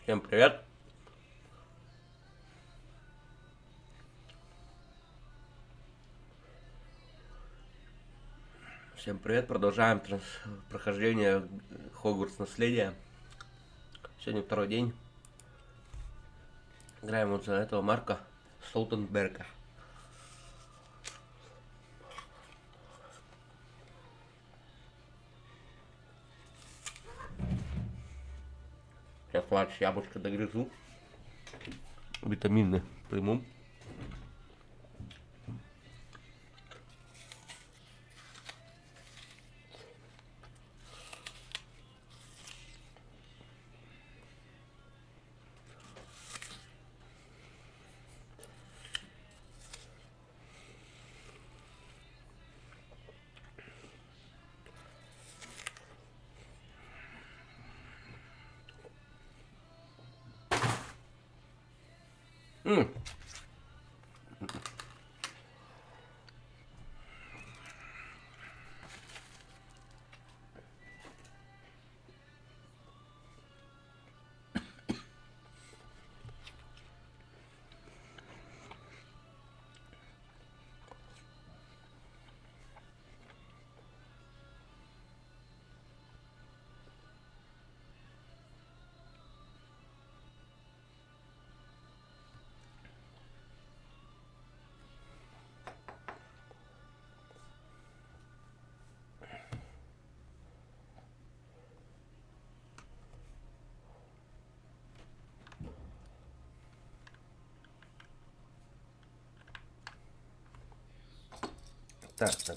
Всем привет! Всем привет! Продолжаем прохождение Хогвартс наследия. Сегодня второй день. Играем вот за этого Марка Столтенберга. Сейчас яблочко догрызу. Витамины приму.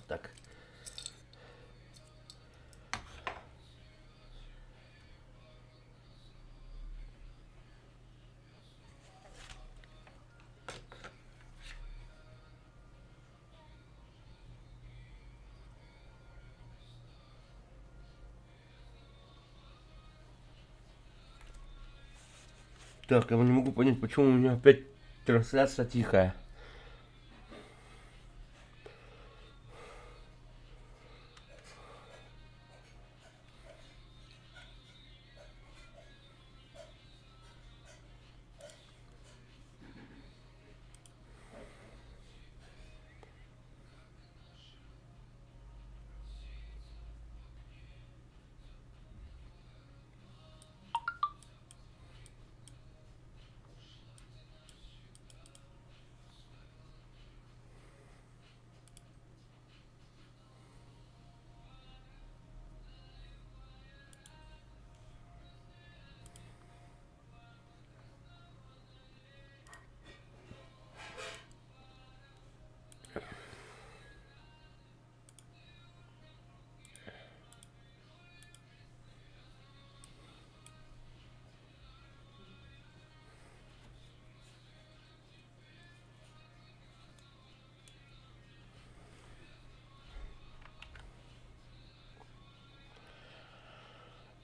Так. Так, я не могу понять, почему у меня опять трансляция тихая.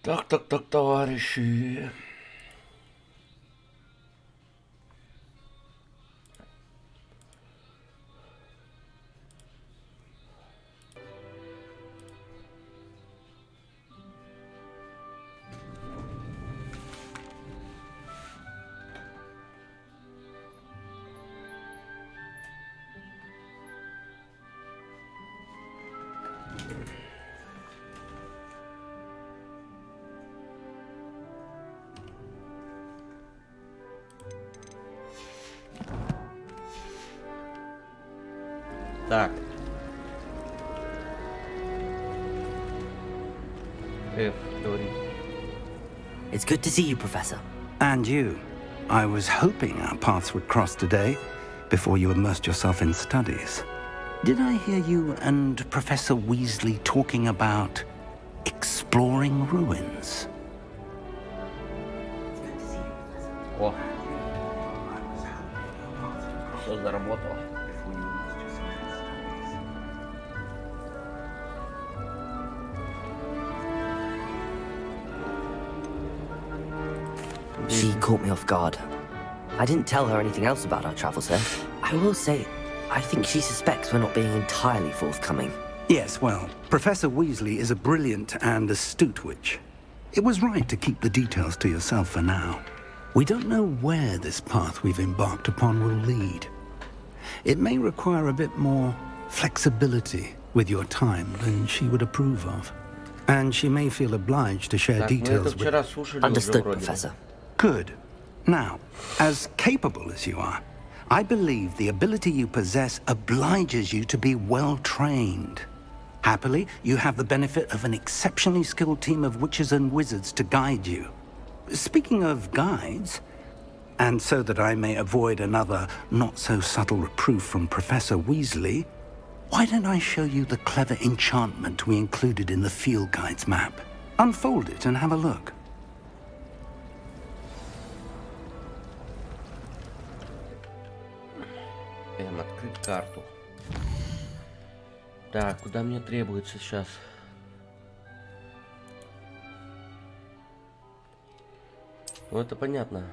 Так, товарищи. Так. Говори. It's good to see you, Professor. And you. I was hoping our paths would cross today, before you immersed yourself in studies. Did I hear you and Professor Weasley talking about exploring ruins? О. Все заработало. She caught me off guard. I didn't tell her anything else about our travels here. I will say, I think she suspects we're not being entirely forthcoming. Yes, well, Professor Weasley is a brilliant and astute witch. It was right to keep the details to yourself for now. We don't know where this path we've embarked upon will lead. It may require a bit more flexibility with your time than she would approve of. And she may feel obliged to share Так, мы это details with... вчера слушали уже Understood, вроде бы. Professor. Good. Now, as capable as you are, I believe the ability you possess obliges you to be well trained. Happily, you have the benefit of an exceptionally skilled team of witches and wizards to guide you. Speaking of guides, and so that I may avoid another not-so-subtle reproof from Professor Weasley, why don't I show you the clever enchantment we included in the field guide's map? Unfold it and have a look. Открыть карту. Так, куда мне требуется сейчас? Ну, это понятно.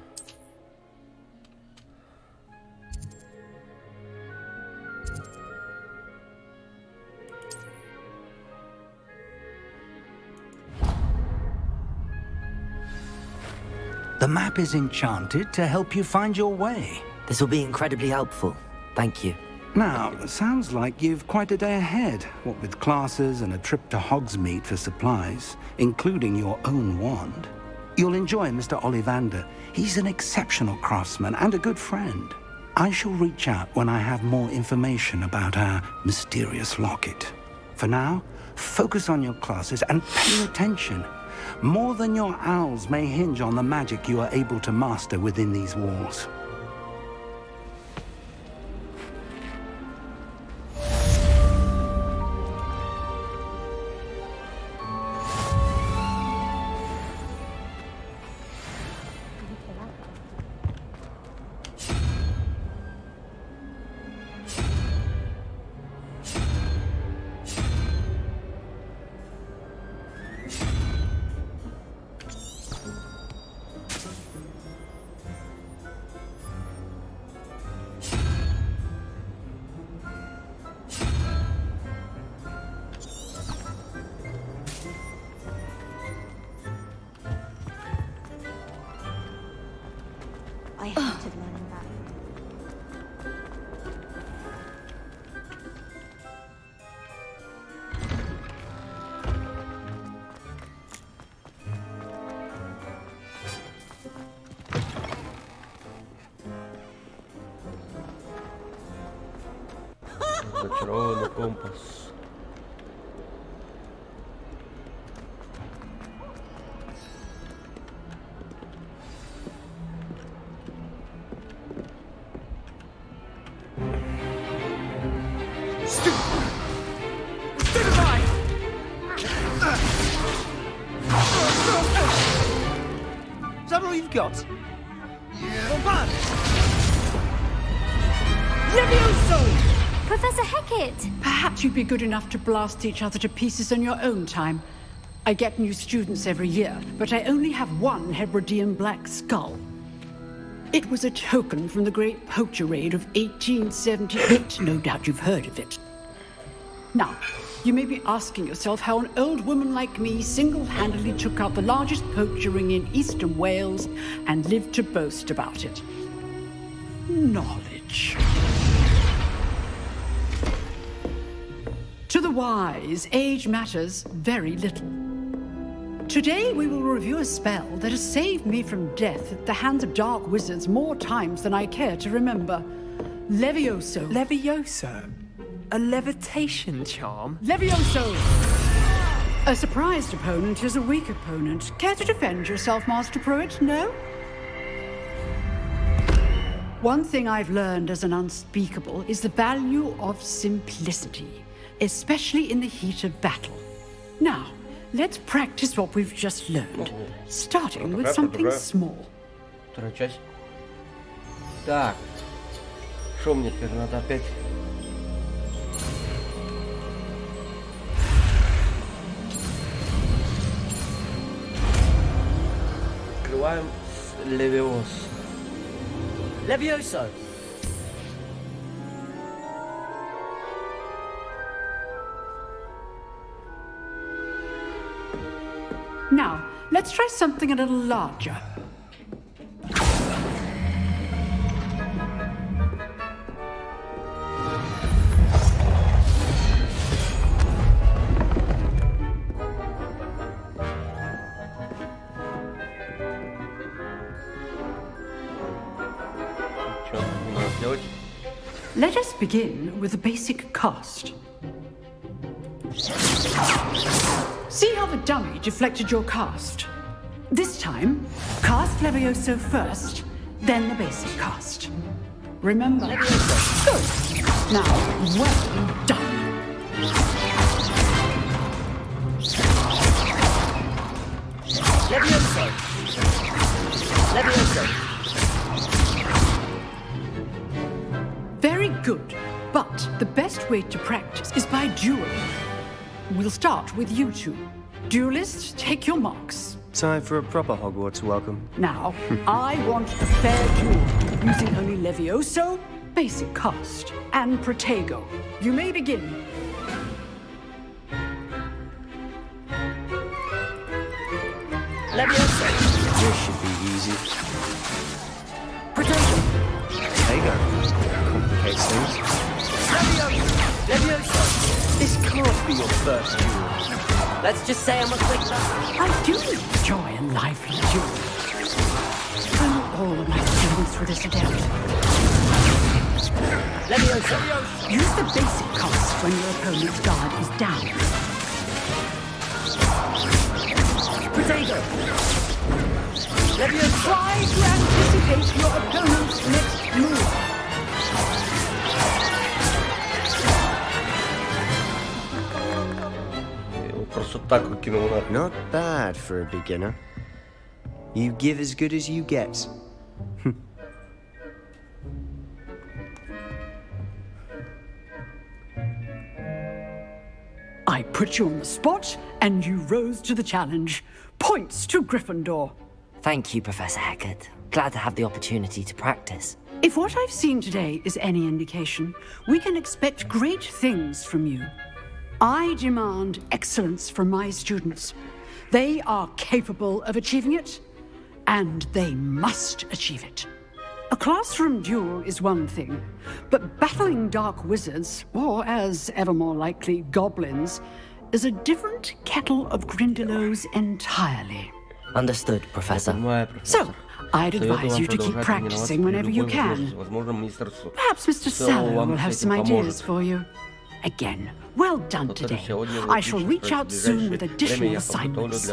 The map is enchanted to help you find your way. This will be incredibly helpful. Thank you. Now, sounds like you've quite a day ahead, what with classes and a trip to Hogsmeade for supplies, including your own wand. You'll enjoy Mr. Ollivander. He's an exceptional craftsman and a good friend. I shall reach out when I have more information about our mysterious locket. For now, focus on your classes and pay attention. More than your owls may hinge on the magic you are able to master within these walls. I hated learning that. Зачарованный компас. Is that all you've got? Yeah. Professor Hecat! Perhaps you'd be good enough to blast each other to pieces on your own time. I get new students every year, but I only have one Hebridean black skull. It was a token from the Great Poacher Raid of 1878. No doubt you've heard of it. Now, you may be asking yourself how an old woman like me single-handedly took out the largest poacher ring in eastern Wales and lived to boast about it. Knowledge. To the wise, age matters very little. Today we will review a spell that has saved me from death at the hands of dark wizards more times than I care to remember. Levioso. Levioso? A levitation charm? Levioso! A surprised opponent is a weak opponent. Care to defend yourself, Master Pruitt? No? One thing I've learned as an unspeakable is the value of simplicity, especially in the heat of battle. Now, let's practice what we've just learned, starting with something small. Вторая часть. Так. Что мне теперь надо опять? Открываем Левиос. Levioso! Now, let's try something a little larger. begin with the basic cast. See how the dummy deflected your cast? This time, cast Levioso first, then the basic cast. Remember? Good. Now, well done. Levioso! Levioso! Very good. But the best way to practice is by dueling. We'll start with you two. Duelists, take your marks. Time for a proper Hogwarts welcome. Now, I want a fair duel, using only Levioso, basic cast, and Protego. You may begin. Levioso! This should be easy. Protego! Protego. Complicates things. Levioso! Levioso! This can't be your first duel. Let's just say I'm a quick I do enjoy a lively duel. And all of my students for this attempt. Levioso! Use the basic cast when your opponent's guard is down. Protego! Levioso! Try to anticipate your opponent's next move. Просто так выкинул нахуй. Not bad for a beginner. You give as good as you get. I put you on the spot, and you rose to the challenge. Points to Gryffindor. Thank you, Professor Hecat. Glad to have the opportunity to practice. If what I've seen today is any indication, we can expect great things from you. I demand excellence from my students. They are capable of achieving it, and they must achieve it. A classroom duel is one thing, but battling dark wizards, or as ever more likely, goblins, is a different kettle of Grindylows entirely. Understood, Professor. So, I'd advise you to keep practicing whenever you can. Perhaps Mr. Sallow will have some ideas for you. Again, well done today. I shall reach out soon with additional assignments.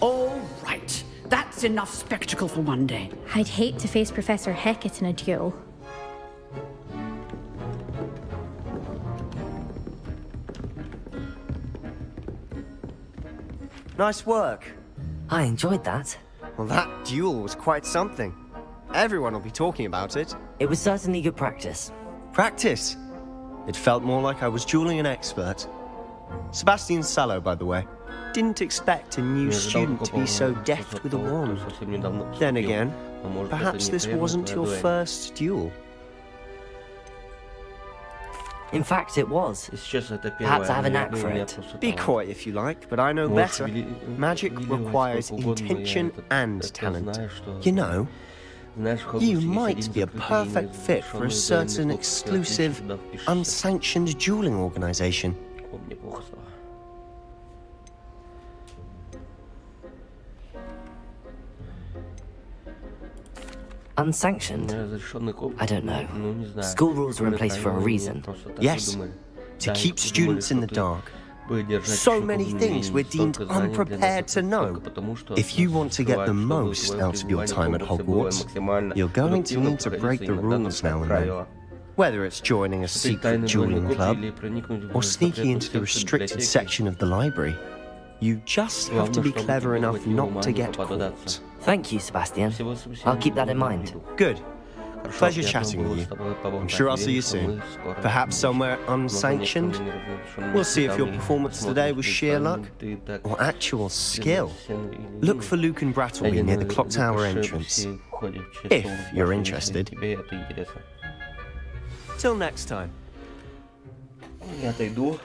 All right. That's enough spectacle for one day. I'd hate to face Professor Hecat in a duel. Nice work. I enjoyed that. Well, that duel was quite something. Everyone will be talking about it. It was certainly good practice. Practice. It felt more like I was dueling an expert. Sebastian Sallow, by the way. Didn't expect a new student to be so deft with a wand. Then again, perhaps this wasn't your first duel. In fact, it was. Perhaps I have a knack for it. Be coy if you like, but I know better. Magic requires intention and talent. You know, you might be a perfect fit for a certain exclusive, unsanctioned dueling organization. Unsanctioned? I don't know. School rules are in place for a reason. Yes, to keep students in the dark. So many things we're deemed unprepared to know. If you want to get the most out of your time at Hogwarts, you're going to need to break the rules now and then. Whether it's joining a secret dueling club or sneaking into the restricted section of the library, you just have to be clever enough not to get caught. Thank you, Sebastian. I'll keep that in mind. Good. Pleasure chatting with you. I'm sure I'll see you soon. Perhaps somewhere unsanctioned. We'll see if your performance today was sheer luck or actual skill. Look for Luke and Brattleby near the clock tower entrance, if you're interested. Till next time. Я отойду.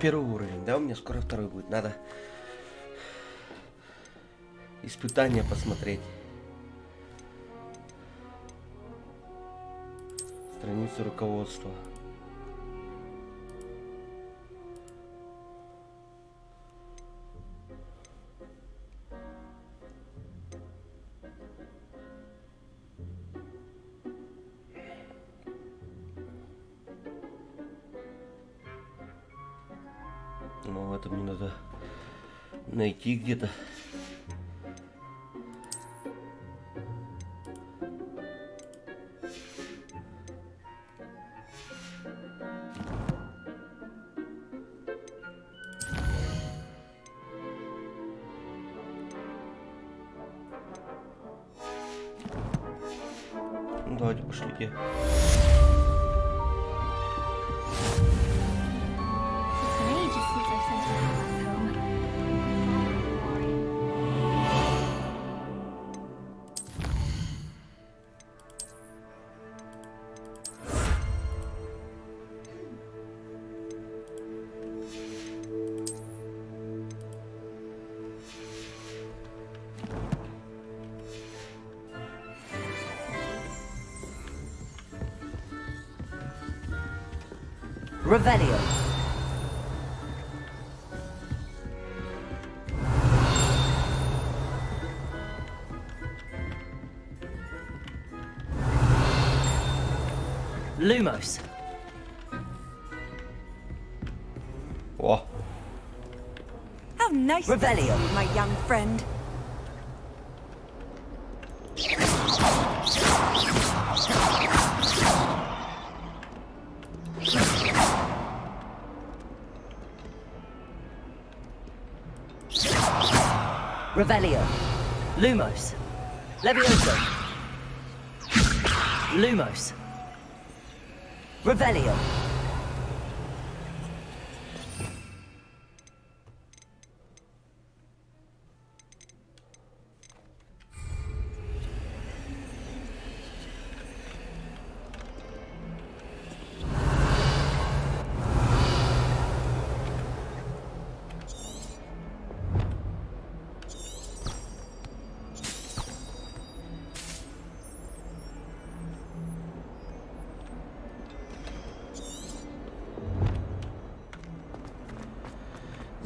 Первый уровень, да? У меня скоро второй будет. Надо испытания посмотреть. Страница руководства. Ну, это мне надо найти где-то. Ну, давайте пошлите. Revelio. Lumos. О, How nice of Revelio. you, my young friend. Revelio. Lumos. Levioso. Lumos. Revelio.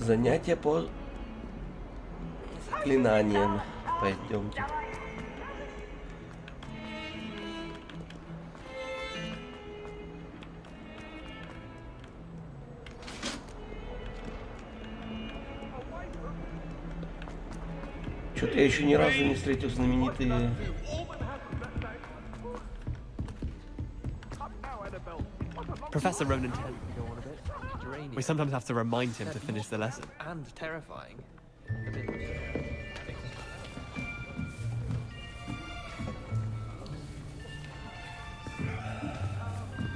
занятия по заклинаниям. Пойдемте. Что-то я еще ни разу не встретил знаменитые... Professor Ronan tends to go on a bit. We sometimes have to remind him to finish the lesson. And terrifying.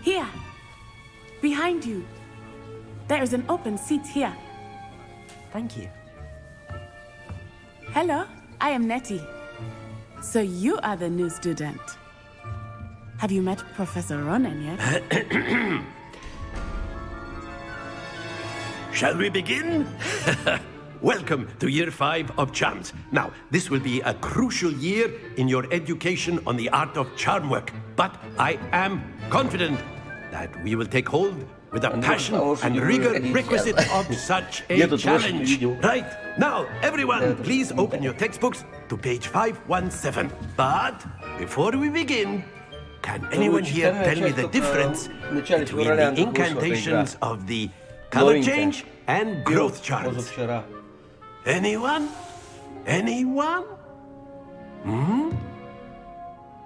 Here, behind you. There is an open seat here. Thank you. Hello, I am Nettie. So you are the new student. Have you met Professor Ronan yet? Shall we begin? Welcome to Year 5 of Charms. Now, this will be a crucial year in your education on the art of charm work. But I am confident that we will take hold with the passion and rigor requisite of such a challenge. Right, now, everyone, please open your textbooks to page 517. But before we begin, can anyone here tell me the difference between the incantations of the color change and growth charts? Anyone? Anyone? Hmm?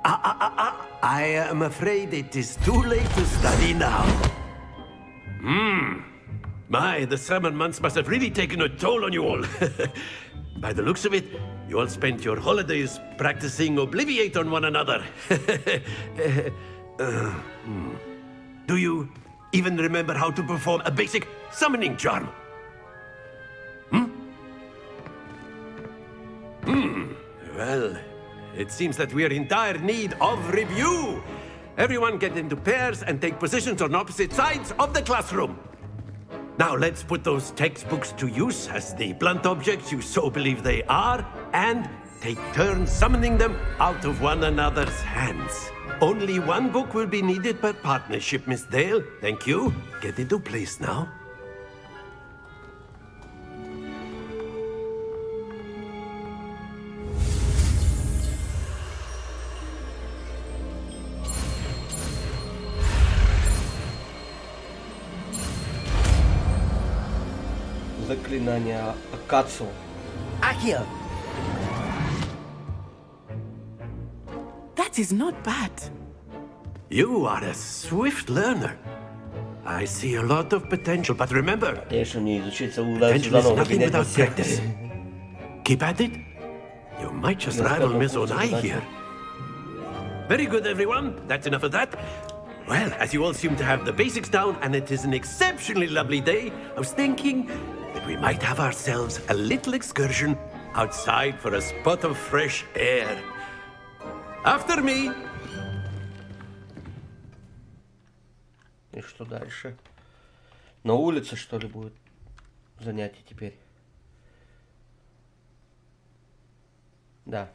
I am afraid it is too late to study now. My, the summer months must have really taken a toll on you all. By the looks of it, you all spent your holidays practicing Obliviate on one another. Do you even remember how to perform a basic summoning charm? Well, it seems that we are in dire need of review. Everyone get into pairs and take positions on opposite sides of the classroom. Now let's put those textbooks to use as the blunt objects you so believe they are, and take turns summoning them out of one another's hands. Only one book will be needed per partnership, Miss Dale. Thank you. Get into place now. Заклинание Акацу. Accio! That is not bad. You are a swift learner. I see a lot of potential, but remember, Конечно, мне изучить целую potential is заново nothing гонять without по секторе. practice. Keep at it. You might just rival Miss Onai here. Very good, everyone. That's enough of that. Well, as you all seem to have the basics down, and it is an exceptionally lovely day, I was thinking that we might have ourselves a little excursion outside for a spot of fresh air. After me. И что дальше? На улице, что ли, будет занятие теперь? Да.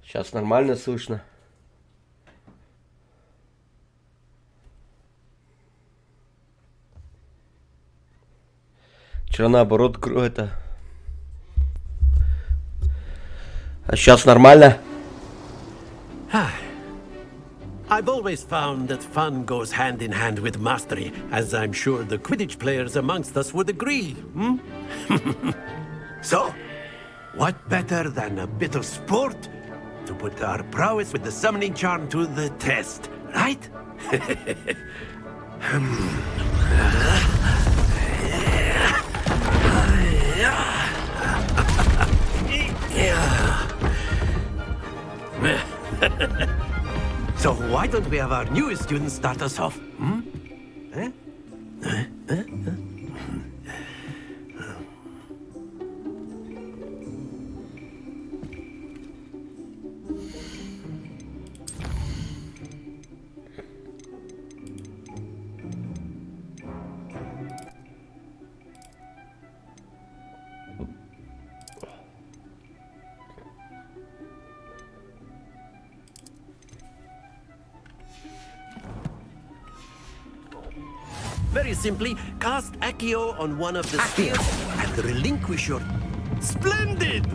Сейчас нормально слышно. Вчера наоборот это. А сейчас нормально? I've always found that fun goes hand in hand with mastery, as I'm sure the Quidditch players amongst us would agree. Hmm? So, what better than a bit of sport to put our prowess with the summoning charm to the test, right? So why don't we have our newest student start us off? Hmm? Very simply, cast Accio on one of the spheres and relinquish your... Splendid!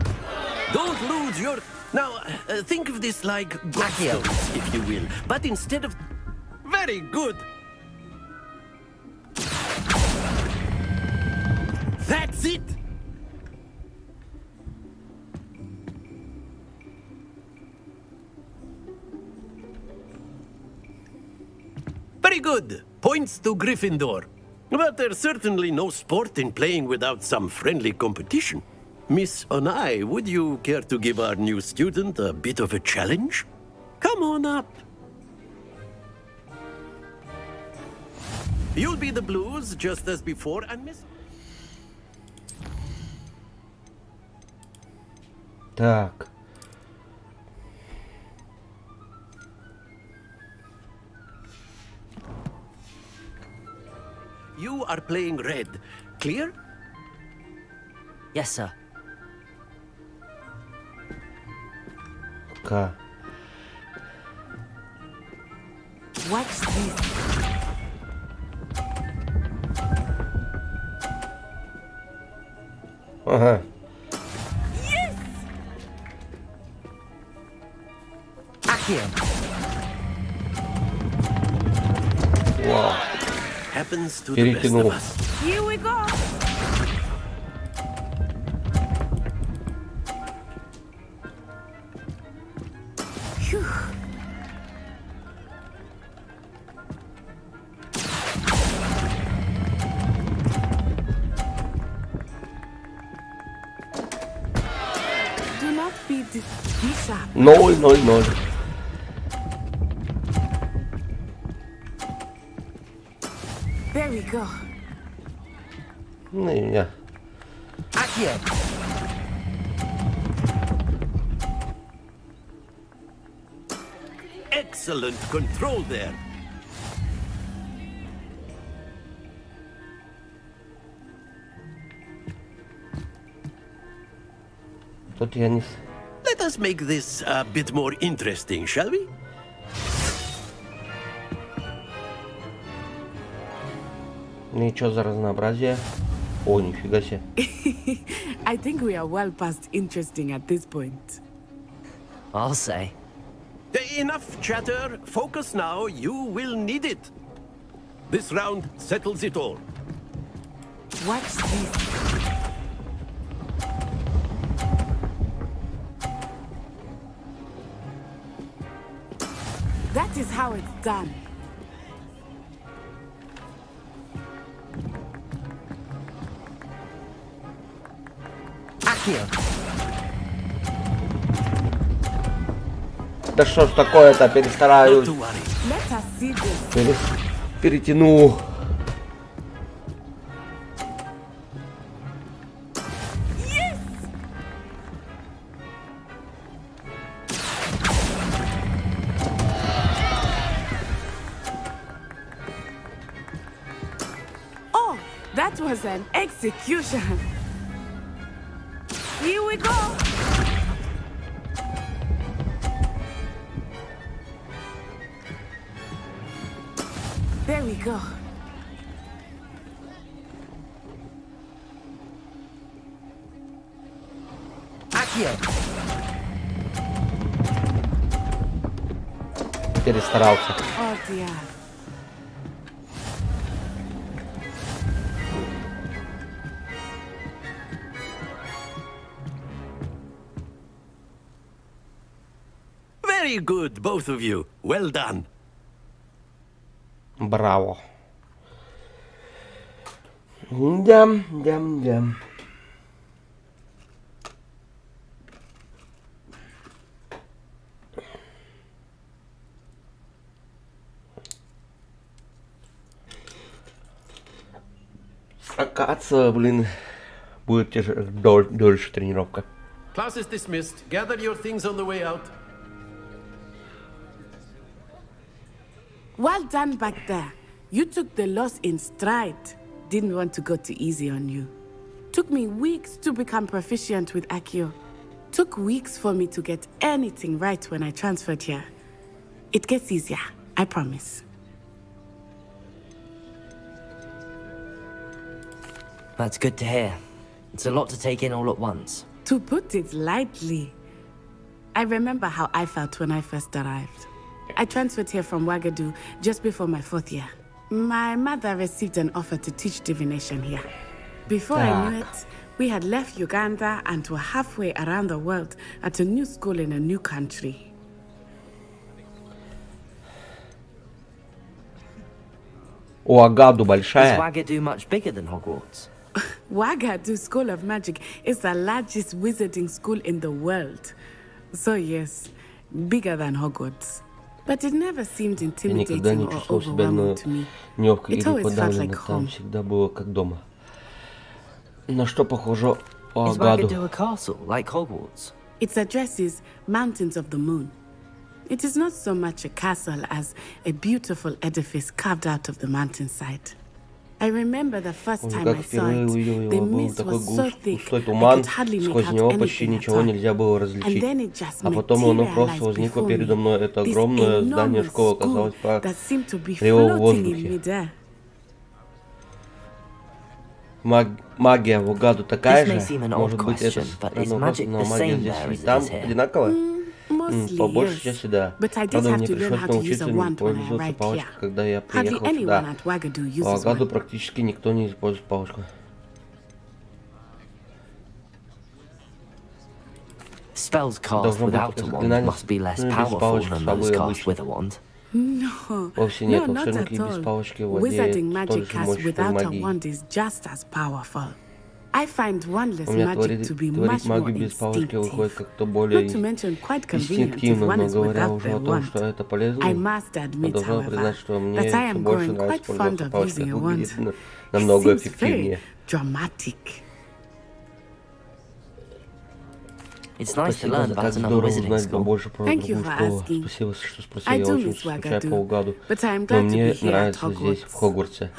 Don't lose your... Now, think of this like gobstones, if you will. But instead of... Very good! That's it! Very good. Points to Gryffindor. But there's certainly no sport in playing without some friendly competition. Miss Onai, would you care to give our new student a bit of a challenge? Come on up. You'll be the Blues, just as before, and Miss... Так. You are playing red. Clear? Yes, sir. Ка. What's this? Ага. Yes! Accio! Вау. happens to the best of Перетянул. us. Here we go. Phew. Do not be sharp. 0-0-0. There we go. Не. Accio! Excellent control there. Тут я не... Let us make this a bit more interesting, shall we? Ну и чё за разнообразие? О, нифига себе. I think we are well past interesting at this point. I'll say. Enough chatter. Focus now. You will need it. This round settles it all. Watch this. That is how it's done. Accio! Да что ж такое-то, перестараюсь. Not to worry. Let us see this. Перетяну. Oh, that was an execution. Here we go. There we go. Accio! Перестарался. Oh dear. Very good, both of you. Well done. Браво. Дям. Оказывается, блин, будет дольше тренировка. Class is dismissed. Gather your things on the way out. Well done back there. You took the loss in stride. Didn't want to go too easy on you. Took me weeks to become proficient with Accio. Took weeks for me to get anything right when I transferred here. It gets easier, I promise. That's good to hear. It's a lot to take in all at once. To put it lightly, I remember how I felt when I first arrived. I transferred here from Ouagadougou just before my 4th year. My mother received an offer to teach divination here. Before I knew it, we had left Uganda and were halfway around the world at a new school in a new country. Ouagadougou Is большая. Ouagadougou much bigger than Hogwarts? Ouagadougou School of Magic is the largest wizarding school in the world. So yes, bigger than Hogwarts. But it never seemed Я никогда intimidating не or чувствовал себя overwhelming to me. неловко It или always felt подавленно. like Там home. всегда было как дома. На что похоже Is Ouagadougou? Ouagadougou a castle, like Hogwarts? Its address is Mountains of the Moon. It is not so much a castle as a beautiful edifice carved out of the mountainside. I remember the first Помню, time как I saw впервые it, увидел the его, был mist такой was so thick густой I туман, could hardly make сквозь out него почти anything at ничего all. нельзя было And различить. then it just А потом оно просто materialized возникло before передо мной. me. Это This огромное здание enormous школы school оказалось that seemed to be парило в floating in воздухе. midair. Магия в Ouagadougou такая This may же? seem an odd Может быть, это question, but is вопрос, magic но the магия same здесь there и as it там is here? одинаковая? Mostly, По большей yes. части, да. But I did Правда, have мне to learn пришлось how to use научиться a wand when I пользоваться arrived here. палочкой, когда я Hardly приехал anyone сюда. at Wagadu В uses Агаду one. практически никто не использует палочку. Spells cast Должно быть without a только wand заклинание, must be less без powerful палочки than слабые those cast обычно. with a wand. No, Вовсе нет, no, not волшебники at без all. палочки владеют Wizarding столь magic же cast мощной without a магией. wand is just as powerful. I find wandless У меня magic to be творить much more магию без палочки выходит instinctive. как-то более Not to mention quite convenient if инстинктивно, one но is говоря without уже the о том, wand. что это I полезно, must я admit, должна however, признать, что мне that I все am больше growing нравится quite fond пользоваться of палочкой. using a Выглядит wand. намного It seems very эффективнее. dramatic. It's nice to Спасибо learn за about так another здорово wizarding узнать school. побольше про Thank you другую for школу. asking. Спасибо, что спросили. I Я do очень miss скучаю по Wagadu, Угаду. but I am Но glad to be мне here at нравится здесь, в Hogwarts. Хогвартсе.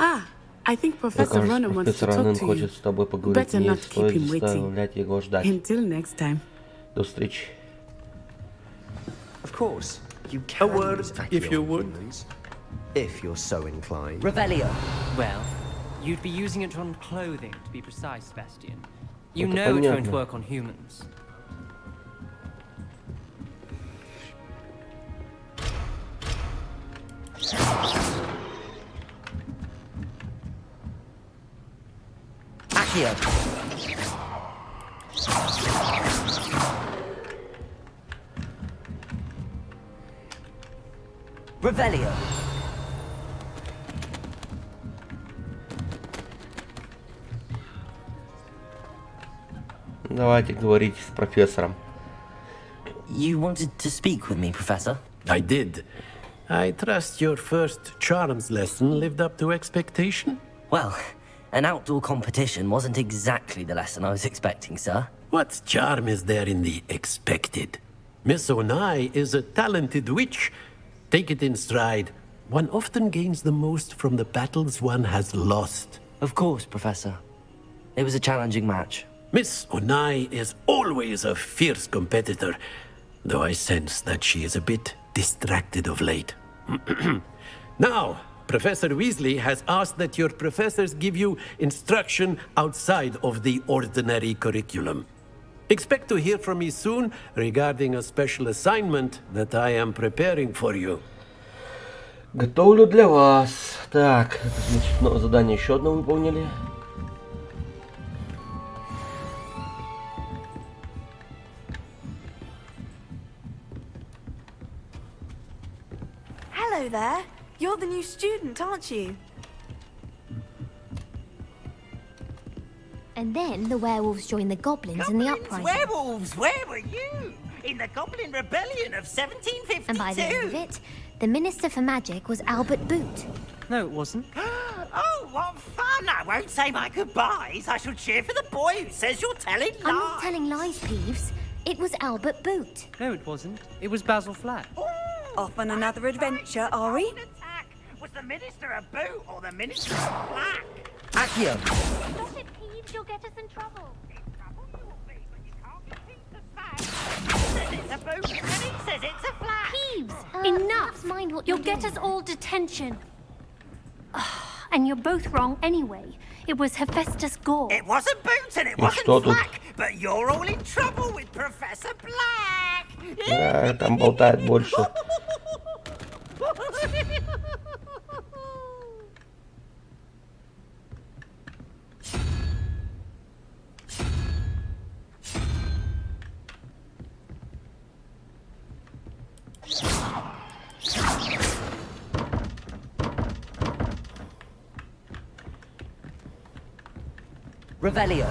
I think Мне Professor кажется, Ronan wants to профессор talk Ронан to you. хочет с тобой поговорить. Better Не not keep стоит him waiting. заставлять его ждать. Until next time. До встречи. Of course, you A can word, use vacuum if you would. humans, if you're so inclined. Revelio. Well, you'd be using it on clothing, to be precise, Sebastian. You Это know it won't понятно. work on humans. Accio. Revelio. Давайте говорить с профессором. You wanted to speak with me, Professor? I did. I trust your first charms lesson lived up to expectation? Well, an outdoor competition wasn't exactly the lesson I was expecting, sir. What charm is there in the expected? Miss Onai is a talented witch. Take it in stride. One often gains the most from the battles one has lost. Of course, Professor. It was a challenging match. Miss Onai is always a fierce competitor, though I sense that she is a bit distracted of late. Now, Professor Weasley has asked that your professors give you instruction outside of the ordinary curriculum. Expect to hear from me soon regarding a special assignment that I am preparing for you. Готовлю для вас. Так, это значит, новое задание еще одно выполнили. Hello there. You're the new student, aren't you? And then the werewolves joined the goblins in the uprising. Werewolves, where were you? In the Goblin Rebellion of 1752. And by the end of it, the Minister for Magic was Albert Boot. No, it wasn't. Oh, what fun! I won't say my goodbyes. I shall cheer for the boy who says you're telling lies. I'm not telling lies, Peeves. It was Albert Boot. No, it wasn't. It was Basil Flat. Off on another adventure, are we? Was the Minister a boot or the Minister a black? Accio. Stop it, Peeves. You'll get us in trouble. Says it's a boot, and he says it's a flag. Peeves, Enough! Mind what You'll you're get doing. us all detention. And you're both wrong anyway. It was Hephaestus Gore. It wasn't Boots and it Ну wasn't что тут? Black, but you're all in trouble with Professor Black. Да, там болтает больше. Revelio.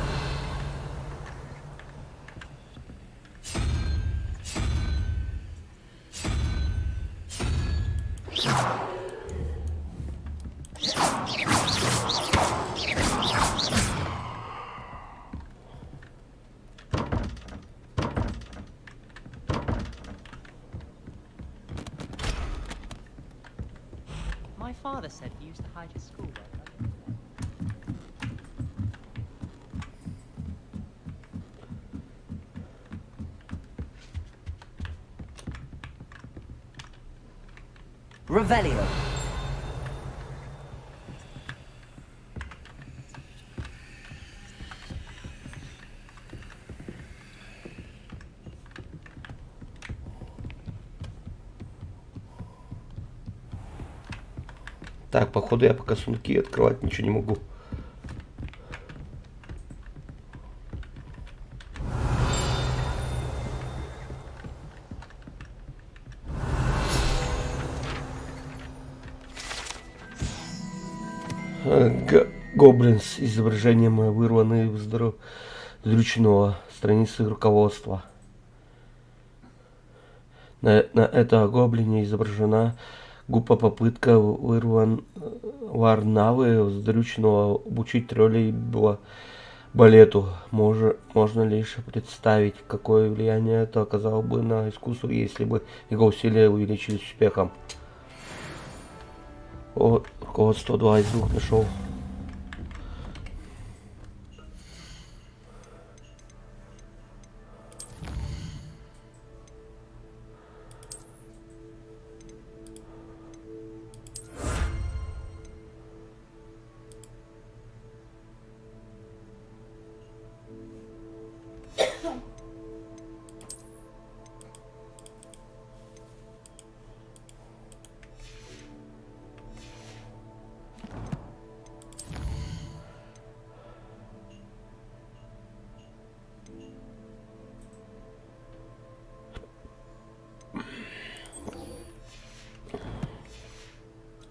My father said he used to hide his schoolwork. Revelio. Так, походу я пока сундуки открывать ничего не могу. Гоблин с изображением вырванный вздручного страницы руководства. На это гоблине изображена глупая попытка Варнавы вздручного обучить троллей балету. Можно лишь представить, какое влияние это оказало бы на искусство, если бы его усилия увеличились успехом. О, руководство 2 из 2 нашел.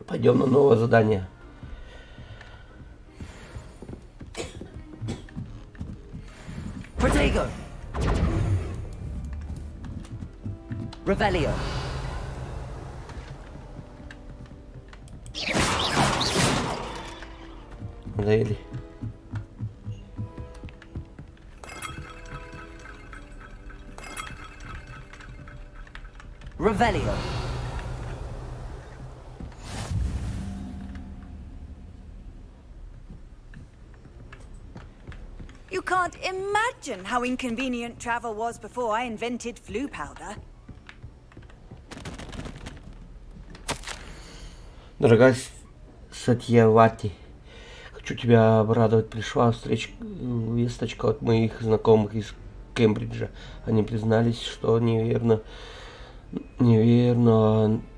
Пойдем на новое задание. Protego! Revelio! Надоели. Revelio! You can't imagine how inconvenient travel was before I invented flu powder. Дорогая Сатьявати, хочу тебя обрадовать. Пришла весточка от моих знакомых из Кембриджа. Они признались, что неверно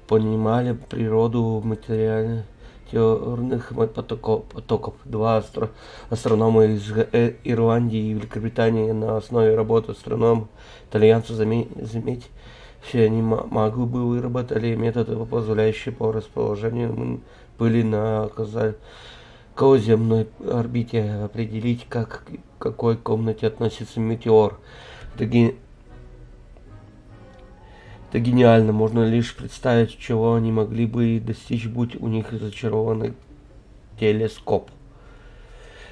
понимали природу материальных потоков. 2 астронома из Ирландии и Великобритании на основе работы астрономов итальянцев, заметь, все они могли бы выработали методы, позволяющие по расположению пыли на околоземной орбите определить, к какой комнате относится метеор. Это гениально. Можно лишь представить, чего они могли бы достичь, будь у них зачарованный телескоп.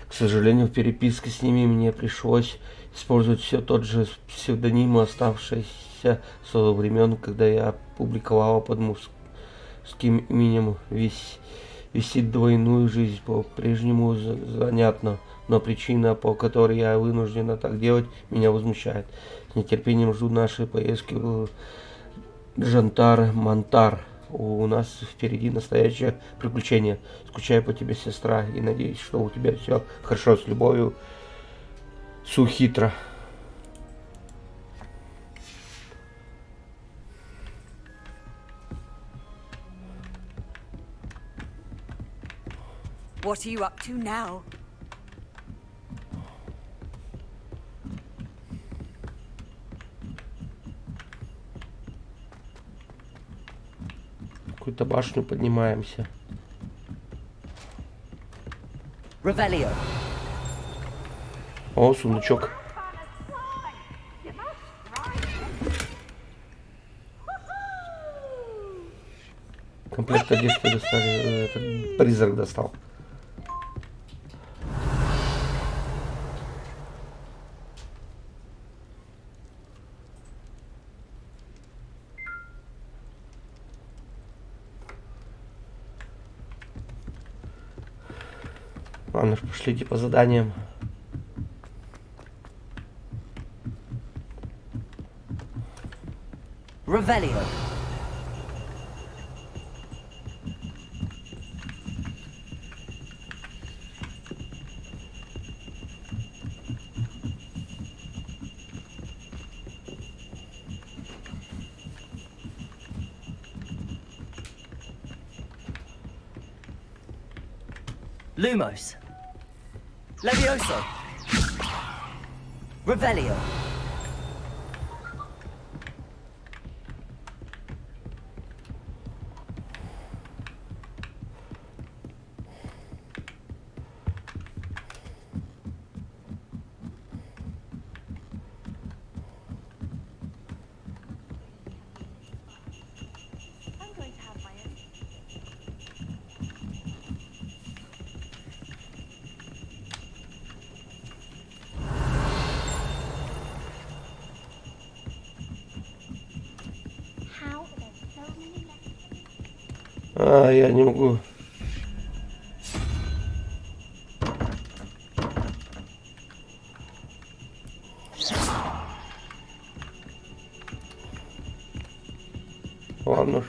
К сожалению, в переписке с ними мне пришлось использовать все тот же псевдоним, оставшийся с того времен, когда я публиковала под мужским именем «Висит двойную жизнь». По-прежнему занятно, но причина, по которой я вынуждена так делать, меня возмущает. С нетерпением жду нашей поездки в Джантар-Мантар. У нас впереди настоящее приключение. Скучаю по тебе, сестра, и надеюсь, что у тебя все хорошо. С любовью, Сухитра. What are you up to now? Какую-то башню поднимаемся. Revelio. О, сундучок. Комплект одежды достали. Этот призрак достал. Ладно, пошлите по заданиям. Revelio. Lumos. Levioso. Revelio. А, я не могу. Ладно.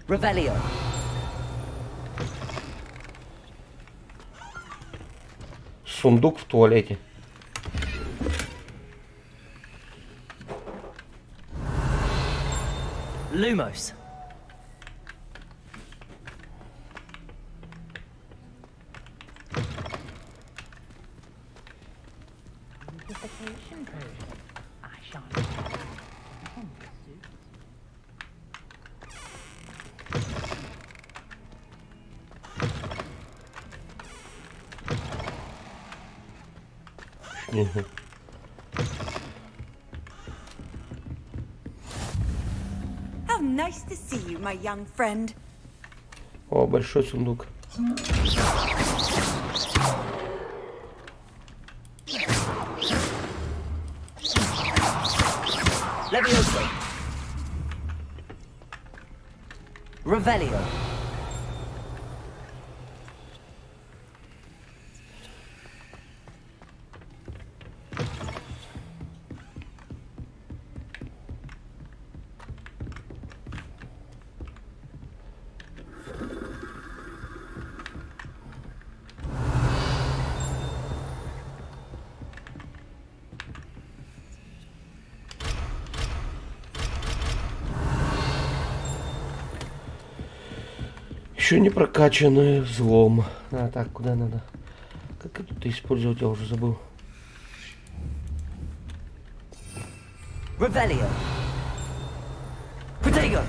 Revelio. Сундук в туалете. Lumos. How nice to see you, my young friend. О, большой сундук. Levioso. Revelio. Еще не прокачанный взлом. А, так, куда надо? Как это использовать, я уже забыл. Revelio. Protego.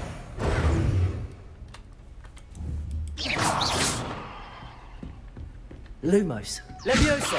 Lumos. Levioso.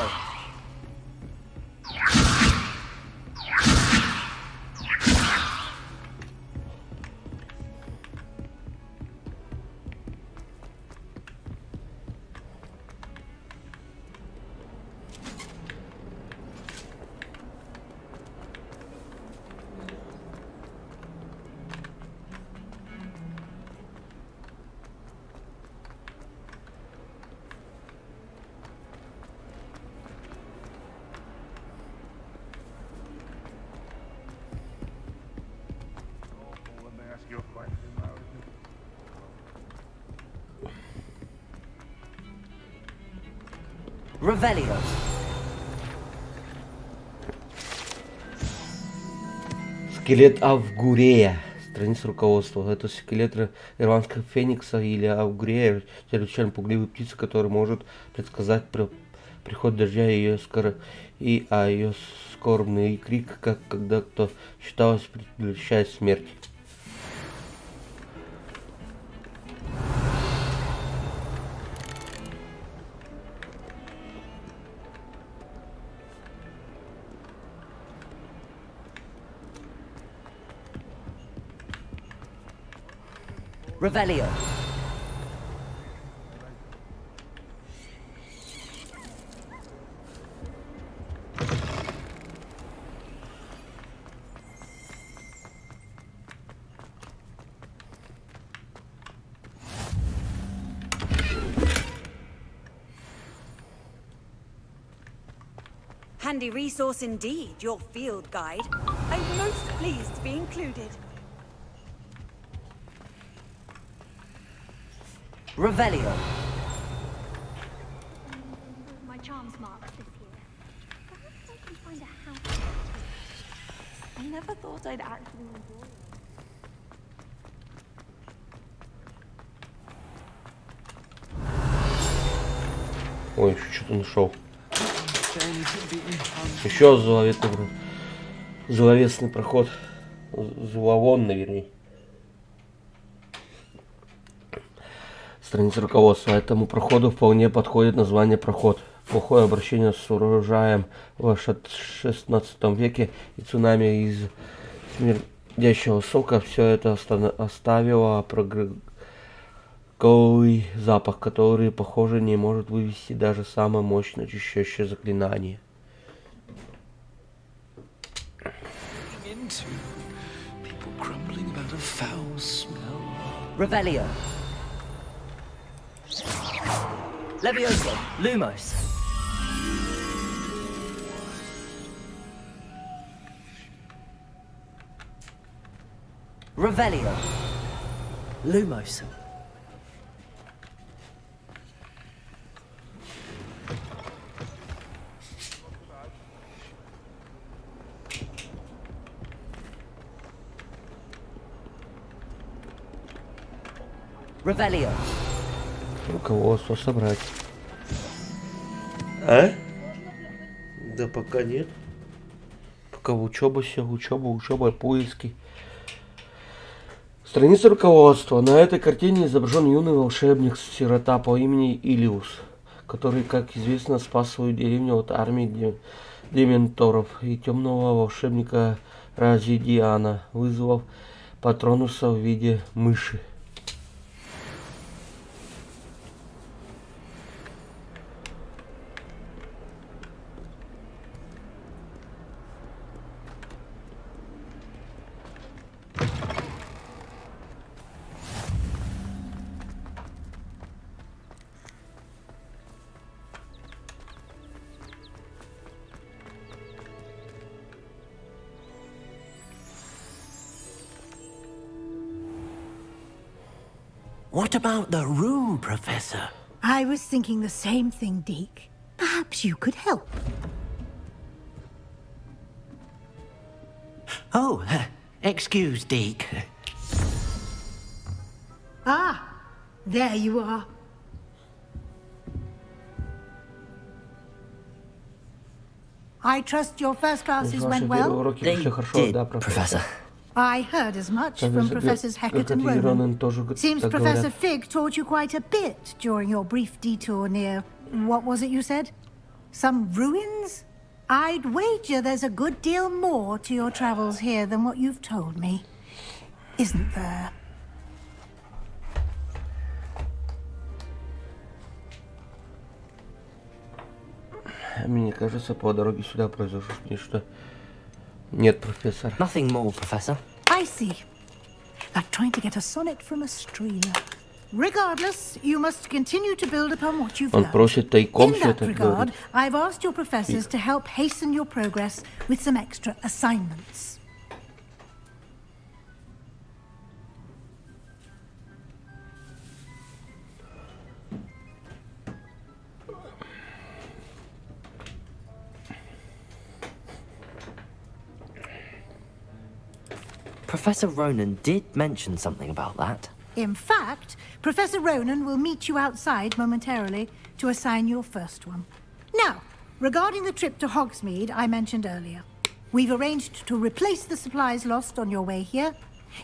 Revelio. Скелет Авгурея. Страница руководства. Это скелет ирландского феникса или Авгурея, чрезвычайно пугливой птицы, которая может предсказать приход дождя и ее ее скорбный крик, как когда кто считалось предвещает смерть. Revelio. Handy resource indeed, your field guide. I'm most pleased to be included. Revelio. parks this year. Perhaps I can find a house. I never thought I'd actually enjoy it. Ой, еще что-то нашел. Еще зловесный проход. Зловонный, вернее. Страница руководства. Этому проходу вполне подходит название проход. Плохое обращение с урожаем в 16 веке и цунами из смердящего сока все это оставило прогорклый запах, который, похоже, не может вывести даже самое мощное очищающее заклинание. Revelio. Levioso. Lumos. Revelio. Lumos. Revelio. Руководство собрать. А? Да пока нет. Пока учеба все, учеба, поиски. Страница руководства. На этой картине изображен юный волшебник-сирота по имени Илиус, который, как известно, спас свою деревню от армии дементоров и темного волшебника Разидиана, вызвав патронуса в виде мыши. What about the room, Professor? I was thinking the same thing, Deke. Perhaps you could help. Oh, excuse, Deke. Ah, there you are. I trust your first classes went well? They did, Professor. I heard as much from Professors Hecat and Ronan. Seems Professor Fig taught you quite a bit during your brief detour near... what was it you said? Some ruins? I'd wager there's a good deal more to your travels here than what you've told me. Isn't there? Мне кажется, по дороге сюда произошло нечто. Нет, профессор. Nothing more, Professor. I see. Like trying to get a sonnet from a streamer. Regardless, you must continue to build upon what you've Он learned. просит тайком In все that это regard, говорить. I've asked your professors to help hasten your progress with some extra assignments. Professor Ronan did mention something about that. In fact, Professor Ronan will meet you outside momentarily to assign your first one. Now, regarding the trip to Hogsmeade I mentioned earlier, we've arranged to replace the supplies lost on your way here,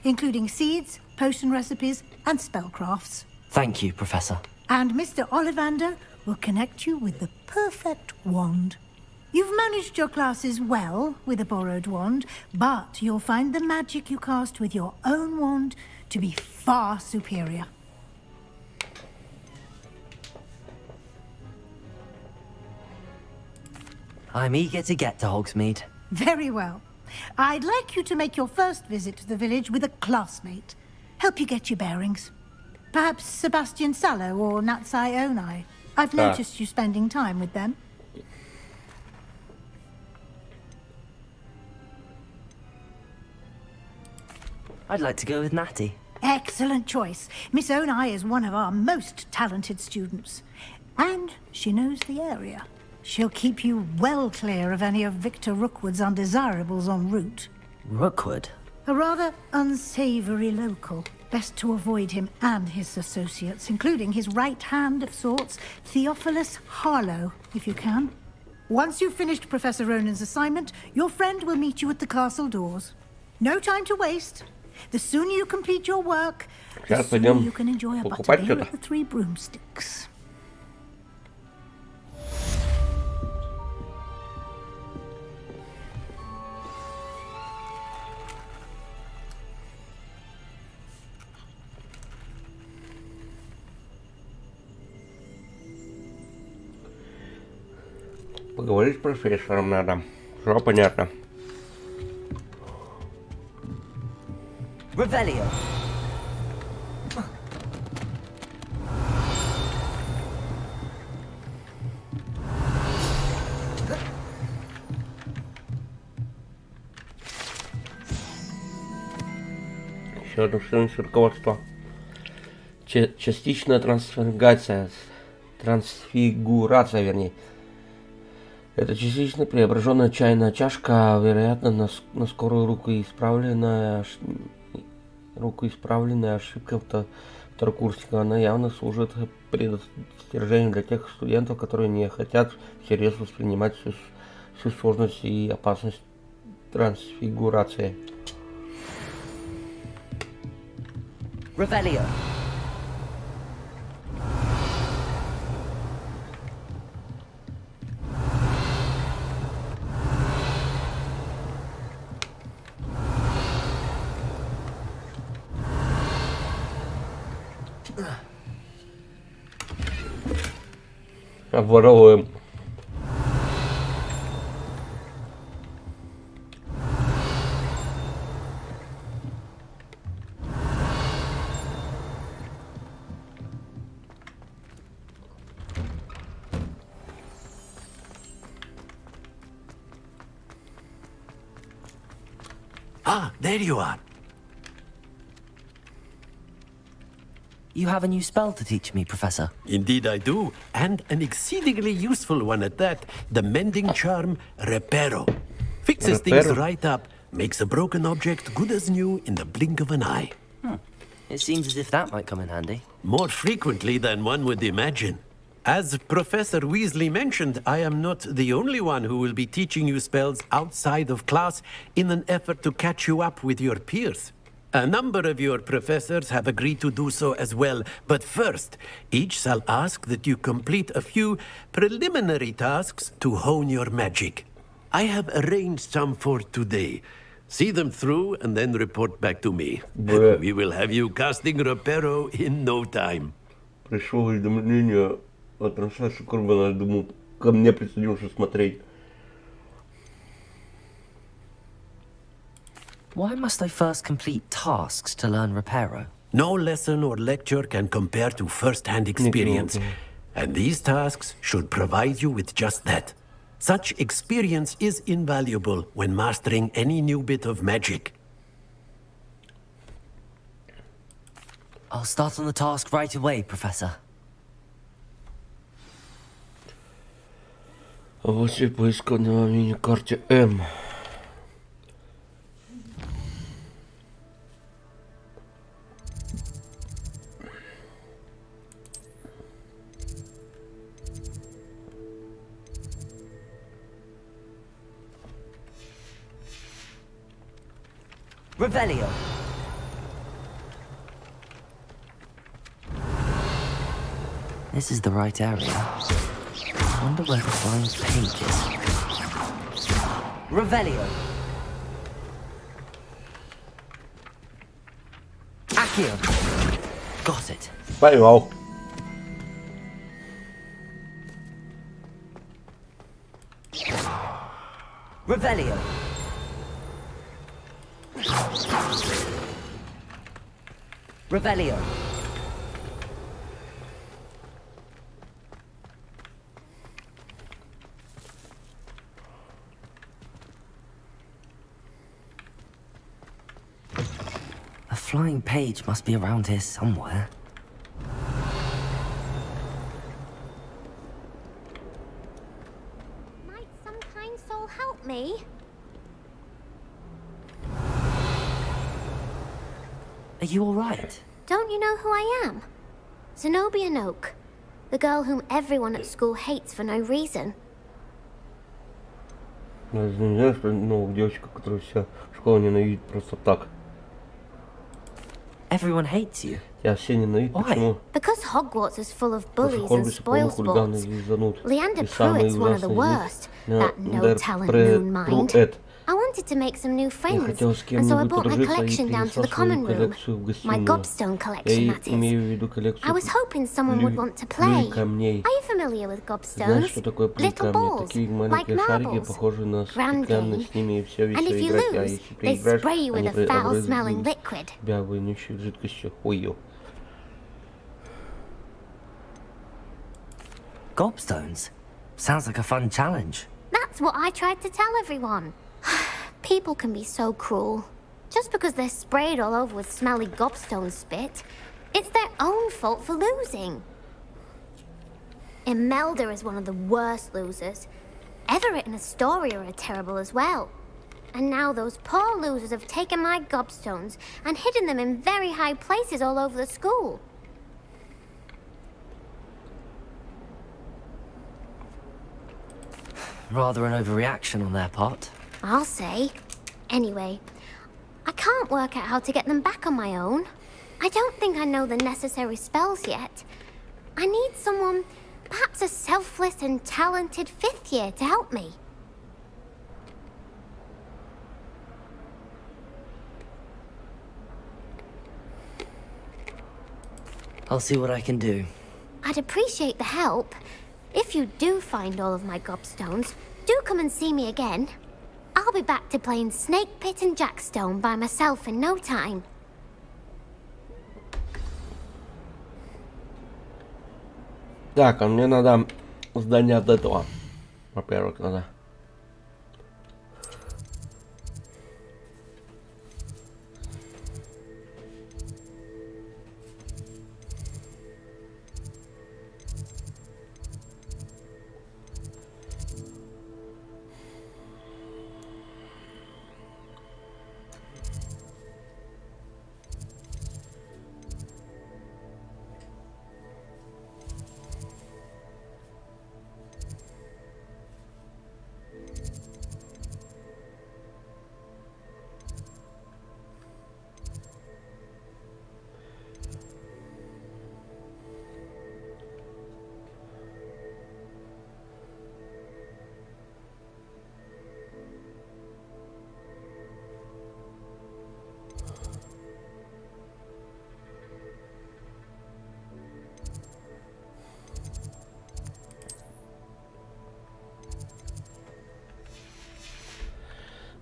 including seeds, potion recipes, and spellcrafts. Thank you, Professor. And Mr. Ollivander will connect you with the perfect wand. You've managed your classes well with a borrowed wand, but you'll find the magic you cast with your own wand to be far superior. I'm eager to get to Hogsmeade. Very well. I'd like you to make your first visit to the village with a classmate. Help you get your bearings. Perhaps Sebastian Sallow or Natsai Onai. I've noticed you spending time with them. I'd like to go with Natty. Excellent choice. Miss Onai is one of our most talented students. And she knows the area. She'll keep you well clear of any of Victor Rookwood's undesirables en route. Rookwood? A rather unsavory local. Best to avoid him and his associates, including his right hand of sorts, Theophilus Harlow, if you can. Once you've finished Professor Ronan's assignment, your friend will meet you at the castle doors. No time to waste. The sooner you complete your work, the sooner you can enjoy a butterbeer at the Three Broomsticks. Поговорить с профессором надо. Все понятно. Revelio. Еще одно страница руководства. Частичная трансфигурация, вернее. Это частично преображенная чайная чашка, вероятно, на скорую руку исправленная ошибка второкурсника. Она явно служит предостережением для тех студентов, которые не хотят всерьез воспринимать всю сложность и опасность трансфигурации. Revelio. Обворовываем. Ah, there you are. You have a new spell to teach me, Professor. Indeed I do, and an exceedingly useful one at that. The mending charm, Reparo. Fixes things right up, makes a broken object good as new in the blink of an eye. It seems as if that might come in handy. More frequently than one would imagine. As Professor Weasley mentioned, I am not the only one who will be teaching you spells outside of class in an effort to catch you up with your peers. A number of your professors have agreed to do so as well, but first, each shall ask that you complete a few preliminary tasks to hone your magic. I have arranged some for today. See them through and then report back to me. We will have you casting Reparo in no time. Пришло уведомление о трансляции Курбана. Думаю, ко мне присоединился смотреть. Why must I first complete tasks to learn Reparo? No lesson or lecture can compare to first-hand experience, and these tasks should provide you with just that. Such experience is invaluable when mastering any new bit of magic. I'll start on the task right away, Professor. Овощи поиска на мини-карте М. Revelio. This is the right area. I wonder where the flying page is. Revelio. Accio. Got it. Payroll. Revelio. Revelio. A flying page must be around here somewhere. you'll help me? Are you all right? Don't you know who I am? Zenobia Noak, the girl whom everyone at school hates for no reason. Знаешь, ну, девочка, которую вся школа ненавидит просто так. Everyone hates you. Я все ненавидят. Почему? Because Hogwarts is full of bullies and spoilsports. Leander Pruitt's one of the worst. That no-talent, no-mind. I wanted to make some new friends, and so I brought my collection down to the common room. My gobstone collection, that is. I was hoping someone would want to play. Are you familiar with gobstones? Little balls, like marbles. Grand game. And if you lose, they spray you with a foul-smelling liquid. Gobstones? Sounds like a fun challenge. That's what I tried to tell everyone. People can be so cruel. Just because they're sprayed all over with smelly gobstone spit, it's their own fault for losing. Imelda is one of the worst losers. Everett and Astoria are terrible as well. And now those poor losers have taken my gobstones and hidden them in very high places all over the school. Rather an overreaction on their part. I'll say. Anyway, I can't work out how to get them back on my own. I don't think I know the necessary spells yet. I need someone, perhaps a selfless and talented 5th year to help me. I'll see what I can do. I'd appreciate the help. If you do find all of my gobstones, do come and see me again. I'll be back to playing Snake Pit and Jackstone by myself in no time. Так, а мне надо здание от этого. Во-первых, надо.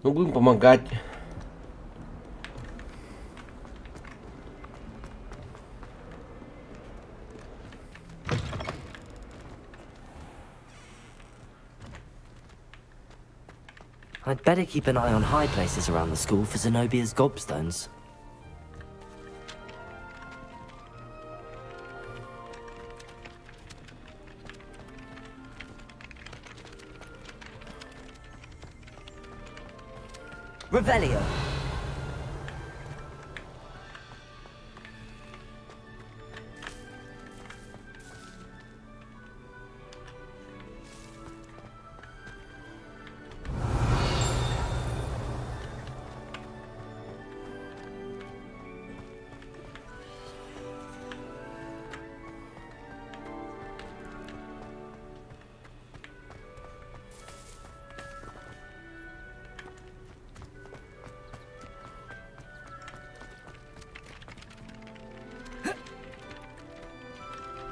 Ну, будем помогать. I'd better keep an eye on high places around the school for Zenobia's gobstones. Revelio.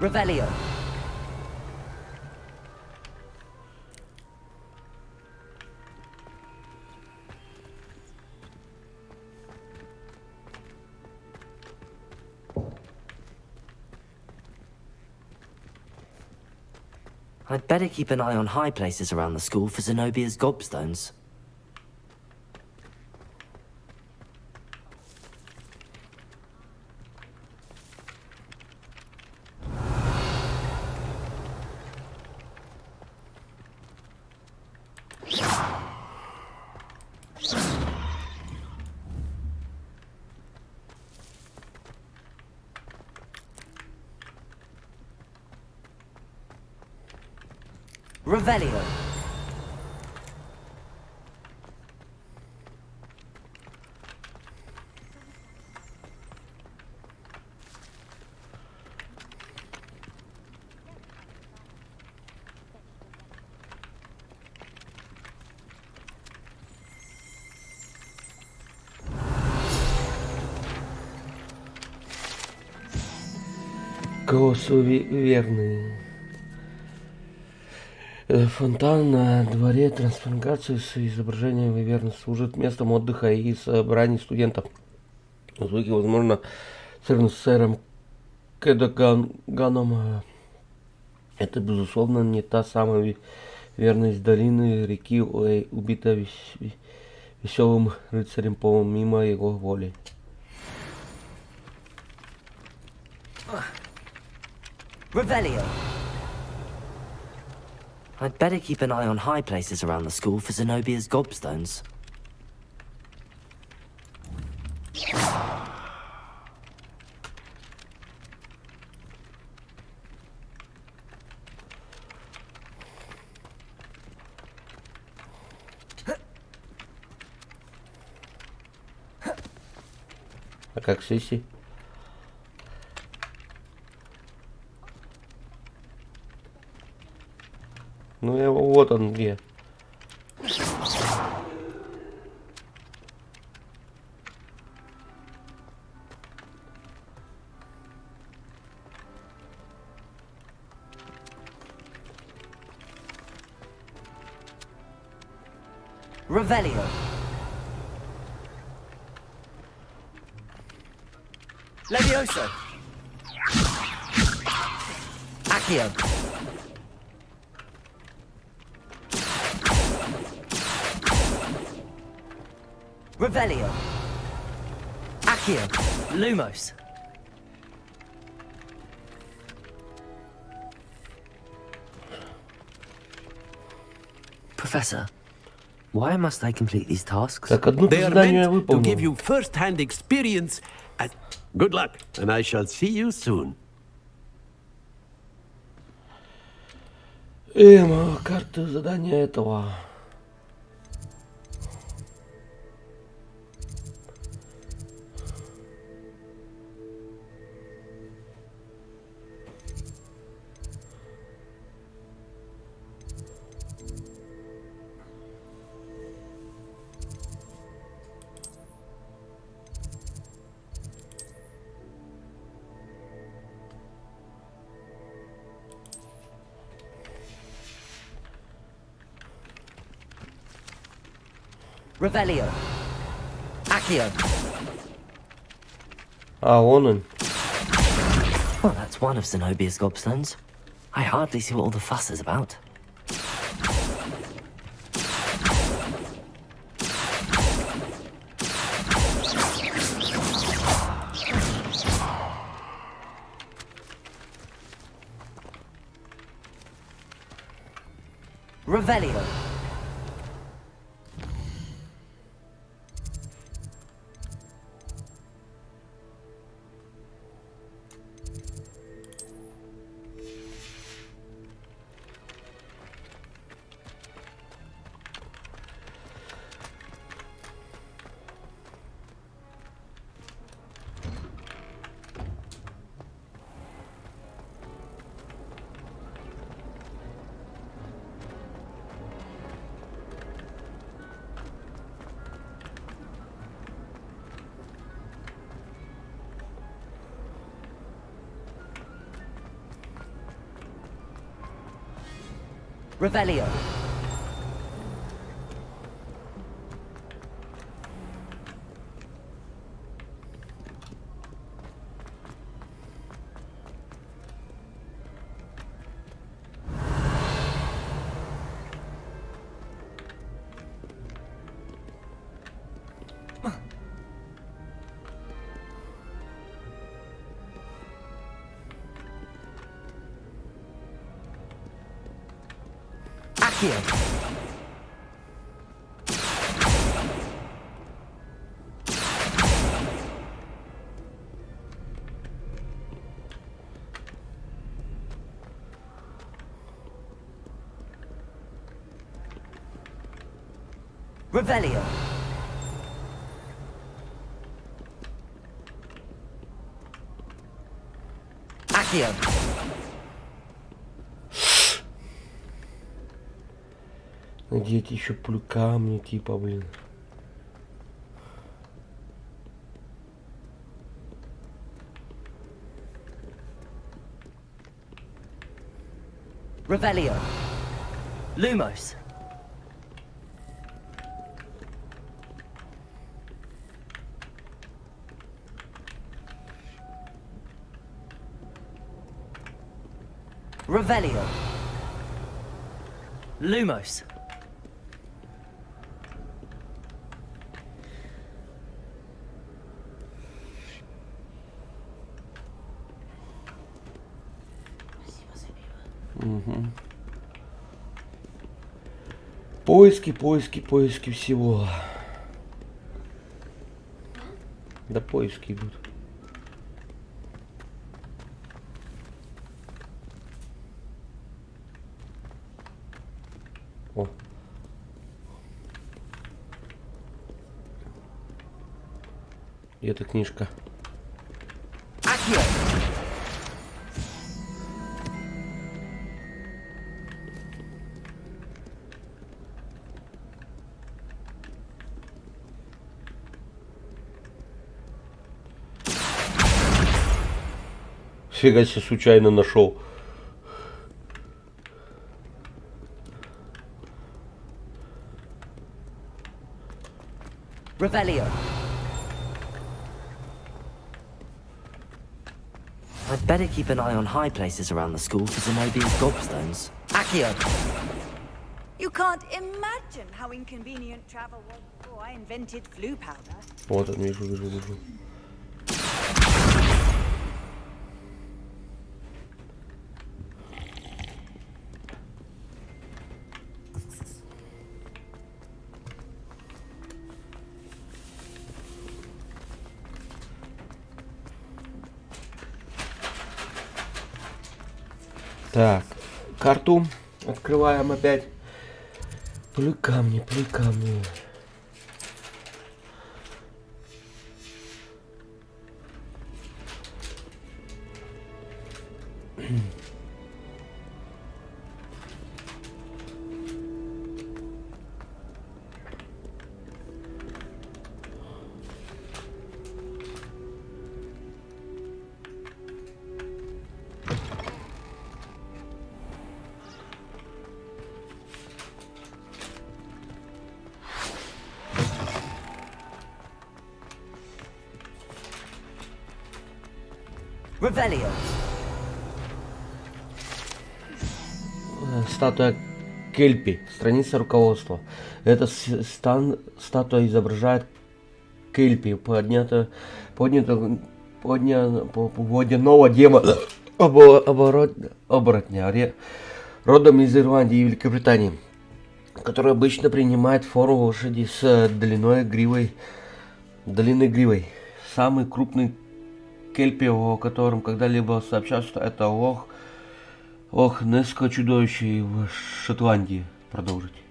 Revelio. I'd better keep an eye on high places around the school for Zenobia's gobstones. Revelio. Суеверный. Фонтан на дворе трансформации с изображением Виверны служит местом отдыха и собраний студентов. Звуки, возможно, связаны с сэром Кэдаганом. Это, безусловно, не та самая Виверна из долины реки, убита веселым рыцарем помимо его воли. Revelio. I'd better keep an eye on high places around the school for Zenobia's gobstones. А как Сиси? Ну его вот он где. Revelio. Levioso. Accio. Revelio. Accio. Lumos. Professor, why must I complete these tasks? They are meant to give you first-hand experience. Good luck, and I shall see you soon. Карта задания этого. Revelio. Accio. Он. Well, that's one of Zenobia's gobstones. I hardly see what all the fuss is about. Revelio. Revelio. Accio. Revelio. Accio. Надеть еще камни, типа, блин. Revelio. Lumos. Revelio. Lumos. Угу. Поиски всего. Да поиски идут. О. И эта книжка. Фига себе, случайно нашел. Revelio. I'd better keep an eye on high places around the school for Zenobia's gobstones. Accio. You can't imagine how inconvenient travel was before I invented flu powder. Вот он, вижу. Так, карту открываем опять. Плюй камни. Revelio. Статуя Кельпи. Страница руководства. Эта статуя изображает Кельпи, поднятого водяного демона оборотня, родом из Ирландии и Великобритании, который обычно принимает форму лошади с длинной гривой. Самый крупный Кельпи, о котором когда-либо сообщалось, это Лох-Несское чудовище в Шотландии. Продолжить.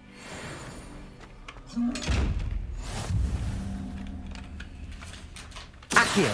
Accio.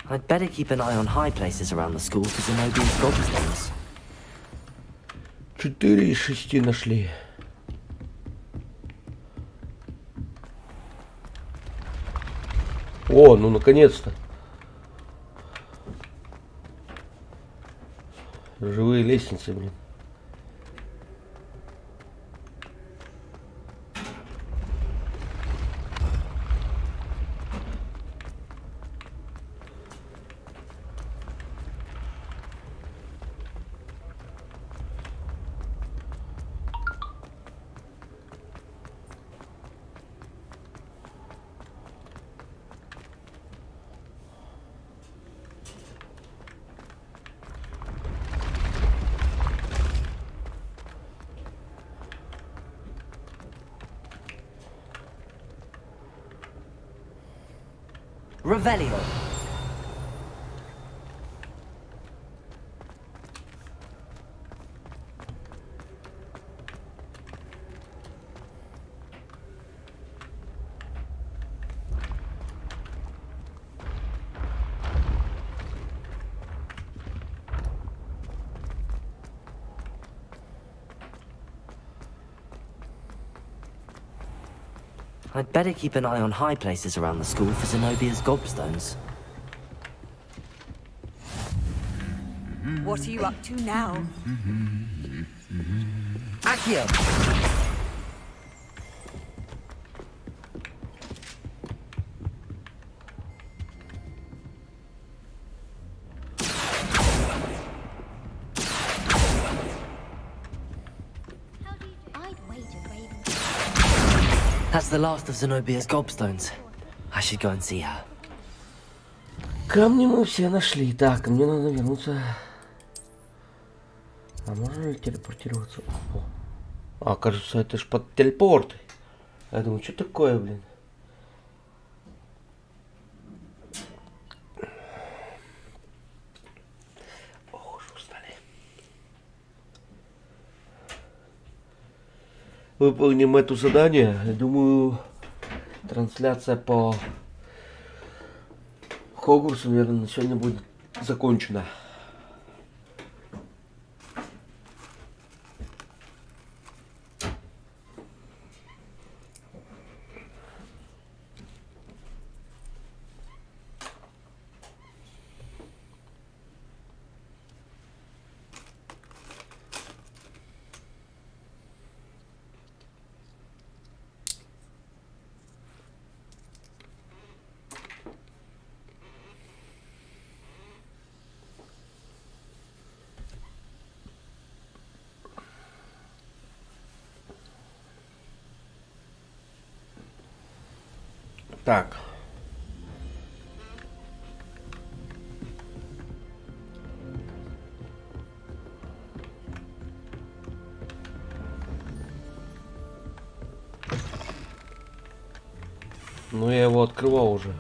I'd better keep an eye on high places around the school for Zenobia's gobstones. 4 из 6 нашли. О, ну наконец-то. Живые лестницы, блин. Revelio. I'd better keep an eye on high places around the school for Zenobia's gobstones. What are you up to now? Accio! That's the last of Zenobia's gobstones. I should go and see her. Камни мы все нашли. Так, мне надо вернуться. А можно ли телепортироваться? О. А, кажется, это ж под телепорт. Я думаю, что такое, блин? Ох уж устали. Выполним это задание. Я думаю, трансляция по Хогвартсу, наверное, на сегодня будет закончена. Так. Ну, я его открывал уже.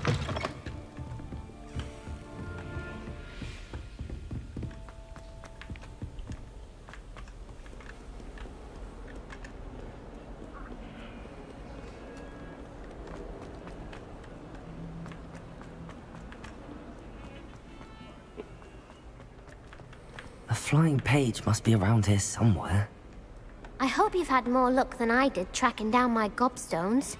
A flying page must be around here somewhere. I hope you've had more luck than I did tracking down my gobstones.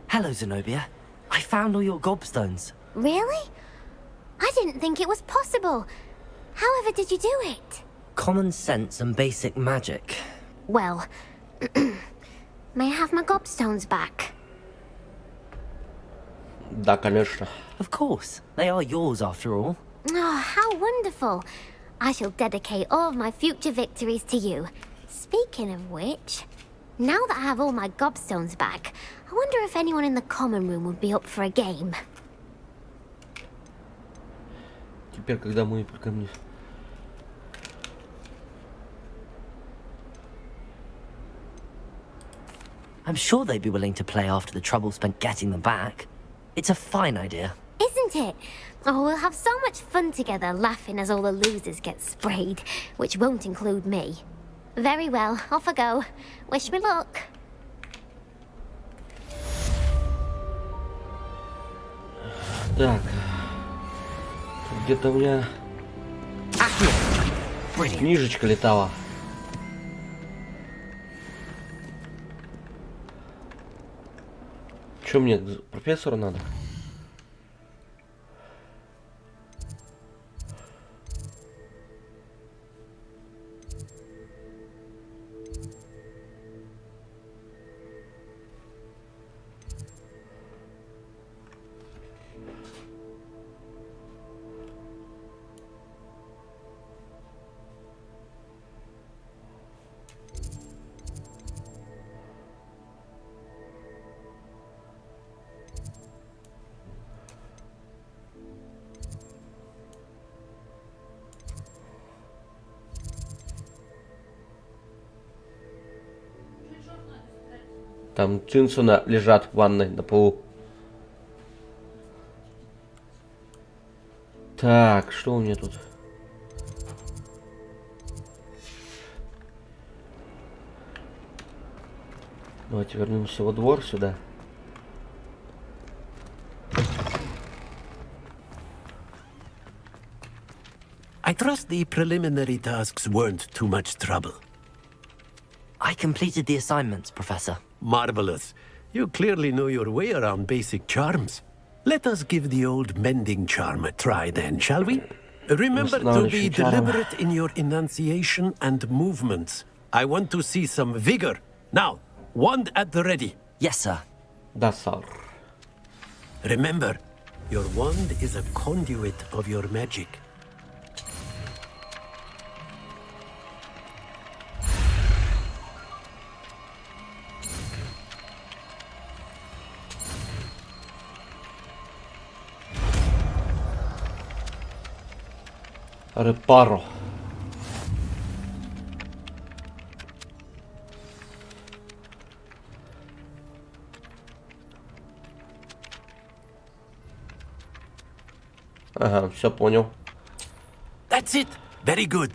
Hello, Zenobia. I found all your gobstones. Really? I didn't think it was possible. However did you do it? Common sense and basic magic. Well, may I have my gobstones back? Да, конечно. Of course. They are yours after all. Oh, how wonderful. I shall dedicate all of my future victories to you. Speaking of which, now that I have all my gobstones back, I wonder if anyone in the common room would be up for a game. Теперь, когда мы ко мне... I'm sure they'd be willing to play after the trouble spent getting them back. It's a fine idea. Isn't it? Oh, we'll have so much fun together, laughing as all the losers get sprayed, which won't include me. Very well, off I go. Wish me luck. Так. Где-то у меня книжечка летала. Что мне к профессору надо? Там джинсы лежат в ванной на полу. Так, что у меня тут? Давайте вернемся во двор сюда. I trust the preliminary tasks weren't too much trouble. I completed the assignments, Professor. Marvelous. You clearly know your way around basic charms. Let us give the old mending charm a try then, shall we? Remember to be deliberate in your enunciation and movements. I want to see some vigor. Now, wand at the ready. Yes, sir. Да, сэр. Remember, your wand is a conduit of your magic. Репаро. Ага, все понял. That's it. Very good.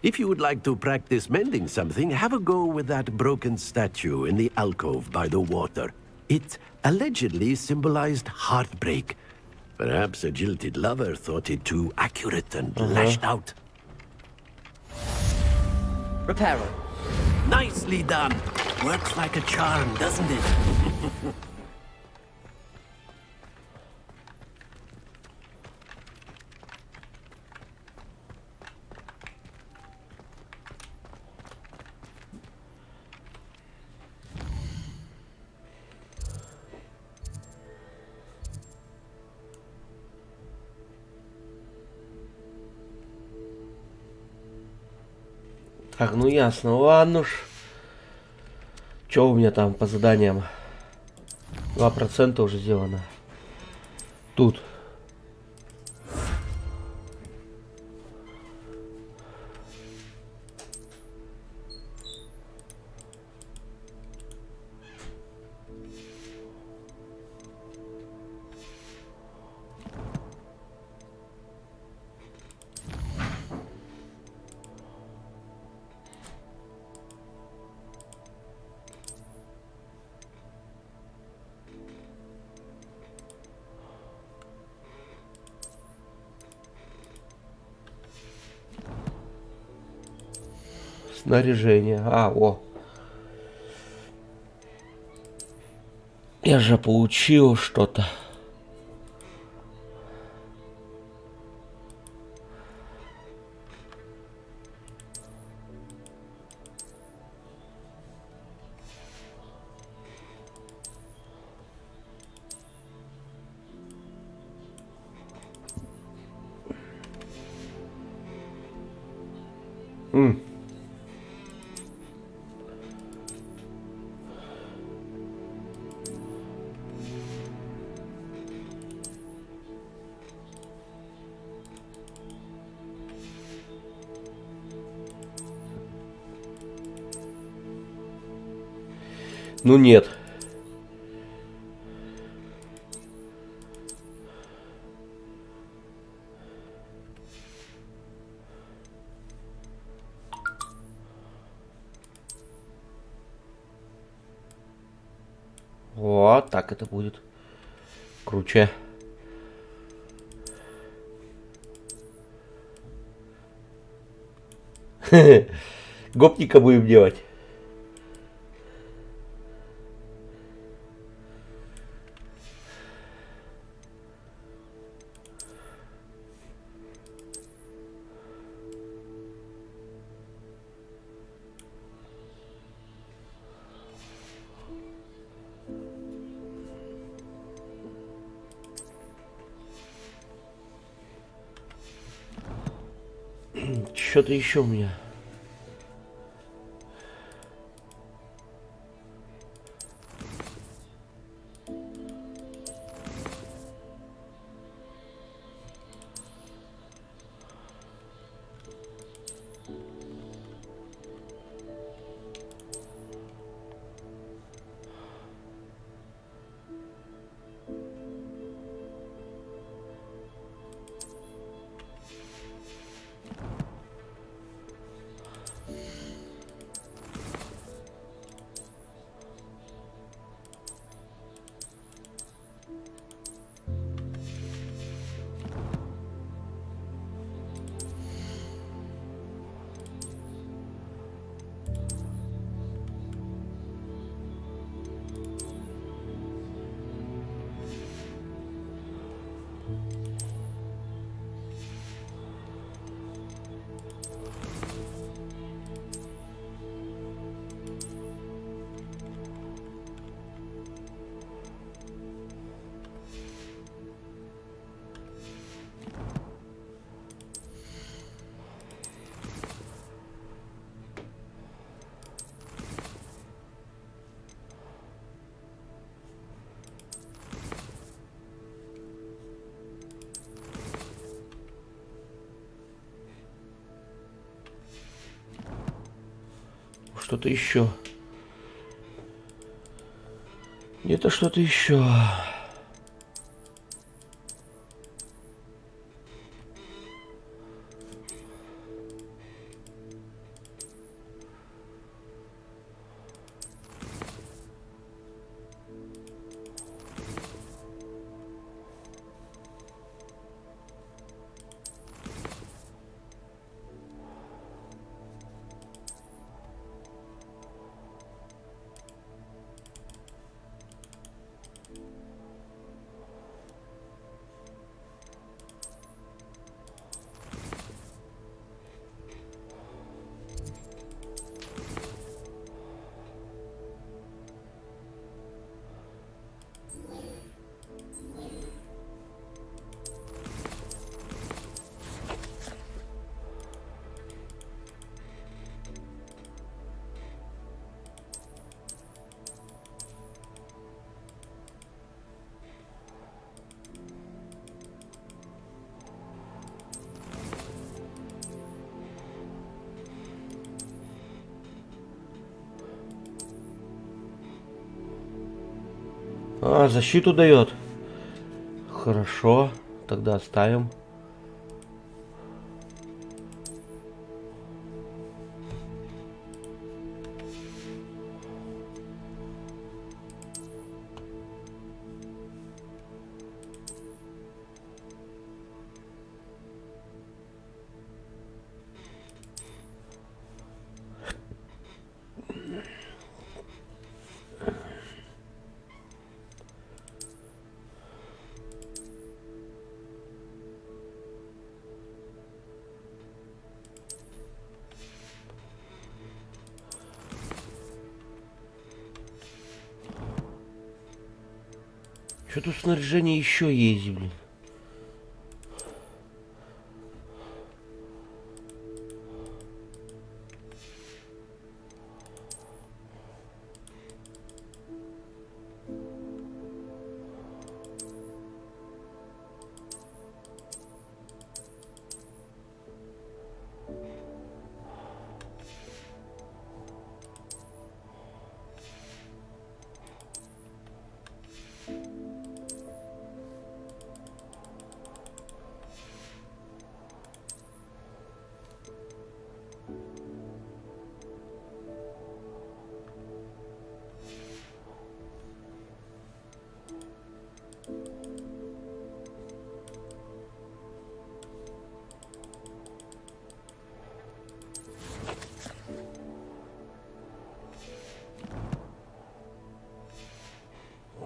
If you would like to practice mending something, have a go with that broken statue in the alcove by the water. It allegedly symbolized heartbreak. Perhaps a jilted lover thought it too accurate and lashed out. Reparo. Nicely done. Works like a charm, doesn't it? Так, ну ясно, ладно уж. Что у меня там по заданиям? 2% уже сделано. Тут. Снаряжение. А, о. Я же получил что-то. Ну нет. Вот так это будет круче. Гопника будем делать. Что-то еще у меня. Что-то еще. Где-то что-то еще. А, защиту дает. Хорошо, тогда оставим. Что тут снаряжение еще есть, блин?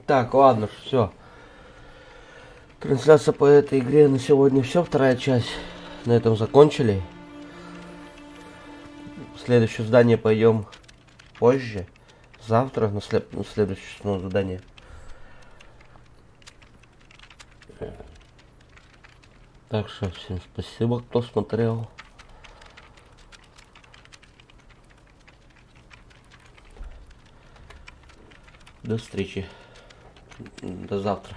Так, ладно, все. Трансляция по этой игре на сегодня все. Вторая часть. На этом закончили. В следующее задание пойдем позже. Завтра на следующее задание. Так что всем спасибо, кто смотрел. До встречи. До завтра.